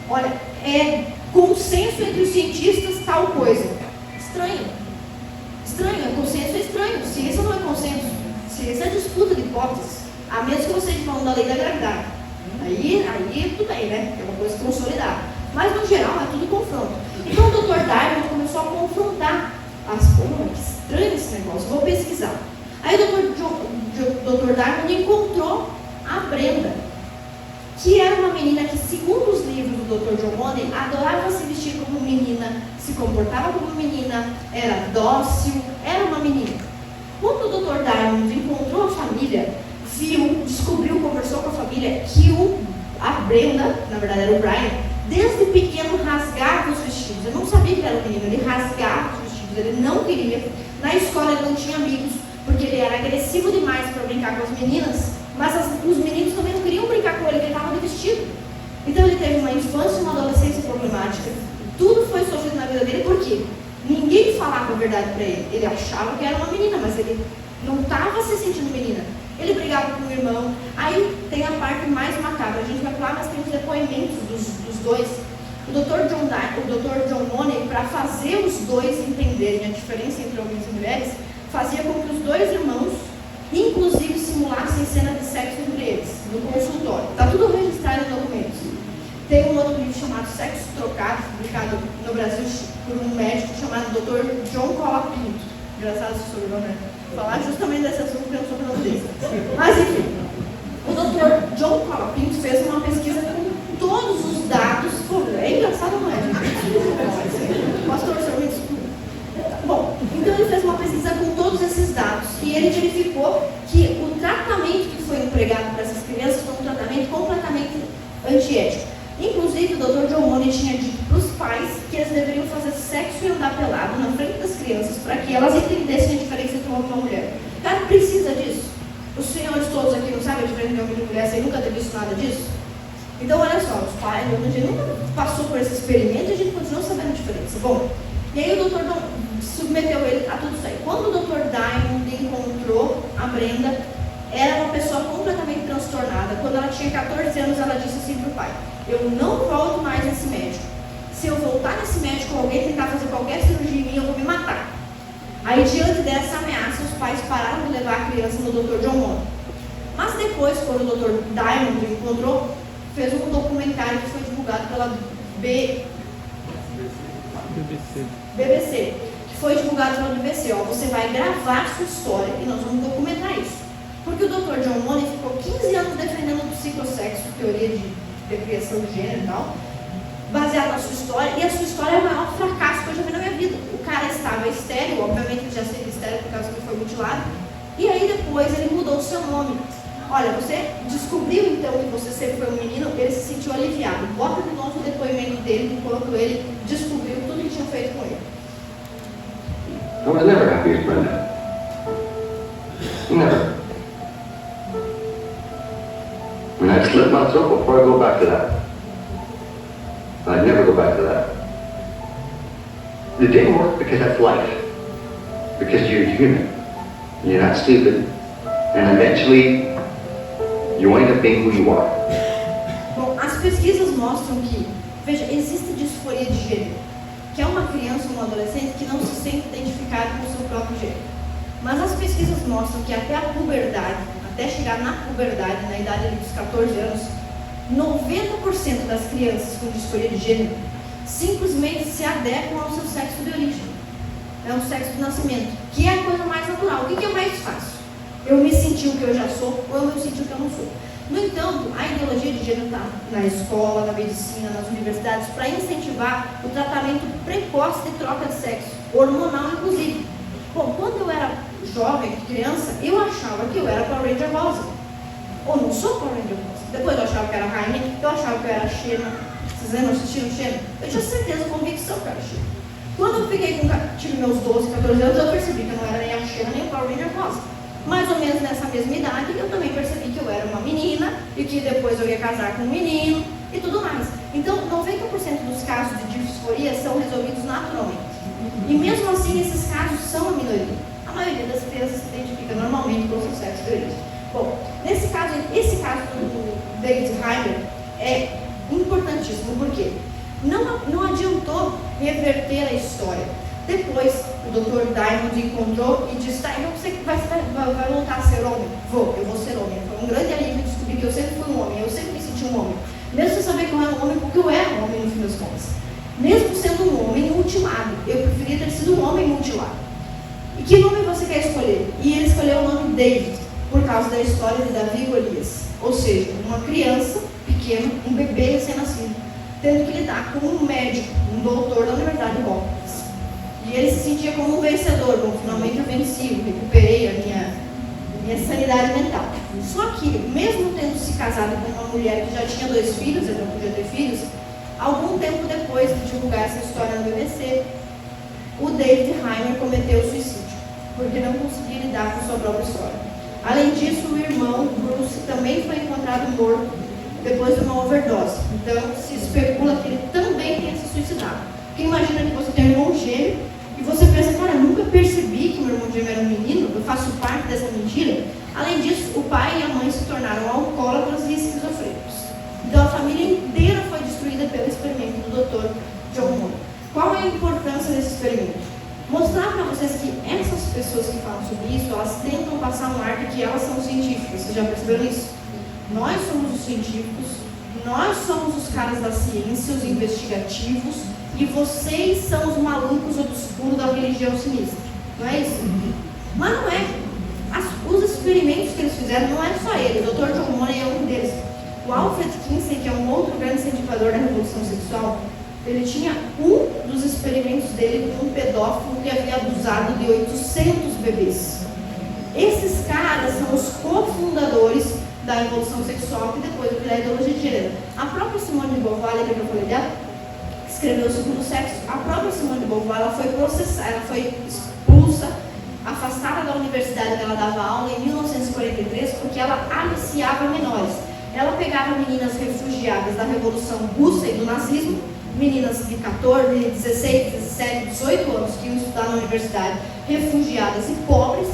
Olha, é consenso entre os cientistas tal coisa. Estranho. Estranho, é consenso é estranho. Ciência não é consenso. Ciência é disputa de hipóteses. A menos que você esteja falando da lei da gravidade. Aí tudo bem, né? É uma coisa consolidada. Mas, no geral, é tudo confronto. Então, o Dr. Diamond começou a confrontar as coisas. Que estranho esse negócio. Vou pesquisar. Aí o Dr. Diamond encontrou a Brenda, que era uma menina que, segundo os livros do Dr. John Money, adorava se vestir como menina, se comportava como menina, era dócil, era uma menina. Quando o Dr. Diamond encontrou a família, descobriu, conversou com a família, que a Brenda, na verdade era o Brian, desde pequeno rasgava os vestidos. Eu não sabia que ele era um menino, ele rasgava os vestidos, ele não queria. Na escola ele não tinha amigos, porque ele era agressivo demais para brincar com as meninas, mas os meninos também não queriam brincar com ele, porque ele estava de vestido. Então ele teve uma infância e uma adolescência problemática. Tudo foi sofrido na vida dele, porque ninguém falava a verdade para ele. Ele achava que era uma menina, mas ele não estava se sentindo menina. Ele brigava com o irmão. Aí tem a parte mais macabra. A gente vai falar, mas tem os depoimentos dos dois. O Dr. John Money, para fazer os dois entenderem a diferença entre homens e mulheres, fazia com que os dois irmãos, inclusive, simulassem cena de sexo entre eles, no consultório. Está tudo registrado em documentos. Tem um outro livro chamado Sexo Trocado, publicado no Brasil por um médico chamado Dr. John Cola Pinto. Engraçado esse sobrenome, né? Vou falar justamente desse assunto porque eu não sou sobrenome dele. Mas, enfim, o Dr. John Cola Pinto fez uma pesquisa com todos os dados. Pô, é engraçado, não é? Pastor, o senhor me desculpa. Bom, então ele fez uma pesquisa com todos esses dados e ele verificou que o tratamento que foi empregado para essas crianças foi um tratamento completamente antiético. Inclusive, o Dr. John Money tinha dito para os pais que eles deveriam fazer sexo e andar pelado na frente das crianças para que elas entendessem a diferença entre um homem e uma mulher. Cara, precisa disso. Os senhores todos aqui não sabem a diferença entre homem e mulher sem nunca ter visto nada disso? Então, olha só, os pais, a gente nunca passou por esse experimento e a gente continua sabendo a diferença. Bom, e aí o Dr. submeteu ele a tudo isso aí. Quando o Dr. Diamond encontrou a Brenda, era uma pessoa completamente transtornada. Quando ela tinha 14 anos, ela disse assim para o pai: eu não volto mais nesse médico. Se eu voltar nesse médico, alguém tentar fazer qualquer cirurgia em mim, eu vou me matar. Aí, diante dessa ameaça, os pais pararam de levar a criança no Dr. John Money. Mas depois, quando o Dr. Diamond encontrou, fez um documentário que foi divulgado pela BBC, que foi divulgado pela BBC. Ó, você vai gravar sua história e nós vamos documentar isso. Porque o Dr. John Money ficou 15 anos defendendo o psicossexo, teoria de depressão de gênero e tal, baseado na sua história, e a sua história é o maior fracasso que eu já vi na minha vida. O cara estava estéril, obviamente ele já esteve estéril por causa que foi mutilado, e aí depois ele mudou o seu nome. Olha, você descobriu então que você sempre foi um menino, ele se sentiu aliviado. Bota de novo o depoimento dele enquanto ele descobriu tudo que tinha feito com ele.
I was never happy as Brenda. Never. And I slit my throat before I go back to that. I'd never go back to that. It didn't work because that's life. Because you're human. You're not stupid. And eventually, you wind up being who you are.
Bom, as pesquisas mostram que, veja, existe disforia de gênero, que é uma criança ou um adolescente que não se sente identificado com o seu próprio gênero. Mas as pesquisas mostram que até a puberdade, até chegar na puberdade, na idade ali dos 14 anos, 90% das crianças com disforia de gênero simplesmente se adequam ao seu sexo de origem. É um sexo de nascimento, que é a coisa mais natural. O que é mais fácil? Eu me sentir o que eu já sou ou eu me sentir o que eu não sou? No entanto, a ideologia de gênero está na escola, na medicina, nas universidades, para incentivar o tratamento precoce de troca de sexo, hormonal inclusive. Bom, quando eu era jovem, criança, eu achava que eu era Power Ranger rosa. Ou não sou Power Ranger rosa. Depois eu achava que era rainha, eu achava que eu era Xena. Vocês lembram assistindo Xena? Eu tinha certeza, convicção que eu era Xena. Quando eu tive meus 12, 14 anos, eu percebi que eu não era nem a Xena nem o Power Ranger rosa. Mais ou menos nessa mesma idade, eu também percebi que eu era uma menina e que depois eu ia casar com um menino e tudo mais. Então, 90% dos casos de disforia são resolvidos naturalmente. E mesmo assim, esses casos são a minoria. A maioria das crianças se identifica normalmente com o seu sexo de origem. Bom, esse caso do David Heimer é importantíssimo, porque não adiantou reverter a história. Depois, o Dr. Diamond encontrou e disse, tá, então você vai voltar a ser homem? Eu vou ser homem. Foi um grande alívio descobrir que eu sempre fui um homem, eu sempre me senti um homem. Mesmo sem saber que eu era um homem, porque eu era um homem no fim das contas. Mesmo sendo um homem mutilado, eu preferia ter sido um homem mutilado. E que nome você quer escolher? E ele escolheu o nome David, por causa da história de Davi e Golias. Ou seja, uma criança pequena, um bebê recém-nascido, tendo que lidar com um médico, um doutor da Universidade de Hopkins. E ele se sentia como um vencedor. Bom, finalmente eu venci, recuperei a minha sanidade mental. Só que, mesmo tendo se casado com uma mulher que já tinha 2 filhos, ele não podia ter filhos, algum tempo depois de divulgar essa história no BBC, o David Heimer cometeu suicídio, porque não conseguia lidar com sua própria história. Além disso, o irmão, Bruce, também foi encontrado morto depois de uma overdose. Então, se especula que ele também tenha se suicidado. Porque imagina que você tem um irmão gêmeo e você pensa, cara, eu nunca percebi que meu irmão gêmeo era um menino, eu faço parte dessa mentira. Além disso, o pai e a mãe se tornaram alcoólatras e esquizofrênicos. Então, a família inteira foi destruída pelo experimento do Dr. John Moore. Qual é a importância desse experimento? Mostrar para vocês que essas pessoas que falam sobre isso, elas tentam passar um ar de que elas são científicas. Vocês já perceberam isso? Nós somos os científicos, nós somos os caras da ciência, os investigativos, e vocês são os malucos obscuros da religião sinistra. Não é isso? Mas não é. Os experimentos que eles fizeram não é só ele. O Dr. John Moore é um deles. O Alfred Kinsey, que é um outro grande incentivador da revolução sexual, ele tinha um dos experimentos dele com um pedófilo que havia abusado de 800 bebês. Esses caras são os cofundadores da revolução sexual, que depois virou a ideologia de gênero. A própria Simone de Beauvoir, que eu falei dela, escreveu O Segundo Sexo. A própria Simone de Beauvoir, ela foi processada, ela foi expulsa, afastada da universidade que ela dava aula em 1943, porque ela aliciava menores. Ela pegava meninas refugiadas da Revolução Russa e do nazismo, meninas de 14, 16, 17, 18 anos que iam estudar na universidade, refugiadas e pobres,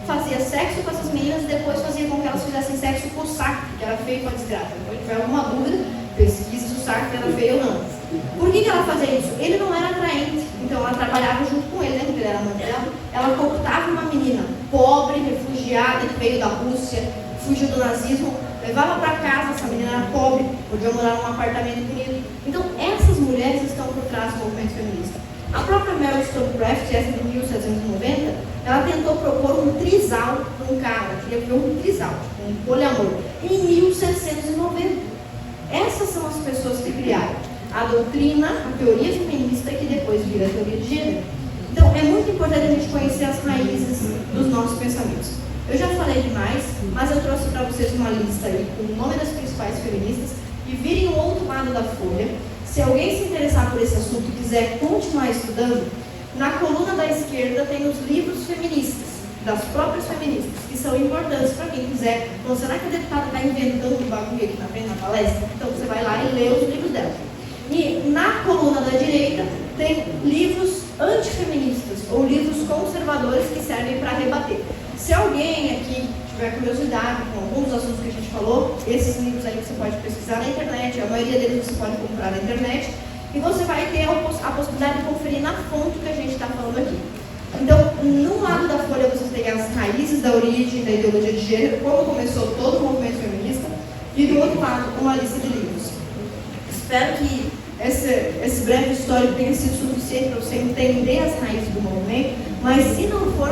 fazia sexo com essas meninas e depois fazia com que elas fizessem sexo com o Sartre, que era feio com a desgraça. Se tiver alguma dúvida, pesquise se o Sartre era feio ou não. Por que ela fazia isso? Ele não era atraente, então ela trabalhava junto com ele, né, porque ele era mãe dela. Ela cooptava uma menina pobre, refugiada, que veio da Rússia, fugiu do nazismo, levava para casa, essa menina era pobre, podia morar num apartamento bonito. Então, essas mulheres estão por trás do movimento feminista. A própria Mary Wollstonecraft, essa de 1790, ela tentou propor um trisal para um cara, queria ver um trisal, um poliamor, em 1790. Essas são as pessoas que criaram a doutrina, a teoria feminista, que depois vira a teoria de gênero. Então, é muito importante a gente conhecer as raízes dos nossos pensamentos. Eu já falei demais, mas eu trouxe para vocês uma lista aí com o nome das principais feministas e virem o outro lado da folha. Se alguém se interessar por esse assunto e quiser continuar estudando, na coluna da esquerda tem os livros feministas das próprias feministas, que são importantes para quem quiser. Então, será que a deputada está inventando um bagulho aqui na frente da palestra? Então, você vai lá e lê os livros dela. E na coluna da direita tem livros antifeministas ou livros conservadores que servem para rebater. Se alguém aqui tiver curiosidade com alguns assuntos que a gente falou, esses livros aí você pode pesquisar na internet, a maioria deles você pode comprar na internet, e você vai ter a possibilidade de conferir na fonte que a gente está falando aqui. Então, num lado da folha você tem as raízes da origem da ideologia de gênero, como começou todo o movimento feminista, e do outro lado uma lista de livros. Espero que esse breve histórico tenha sido suficiente para você entender as raízes do movimento, mas se não for,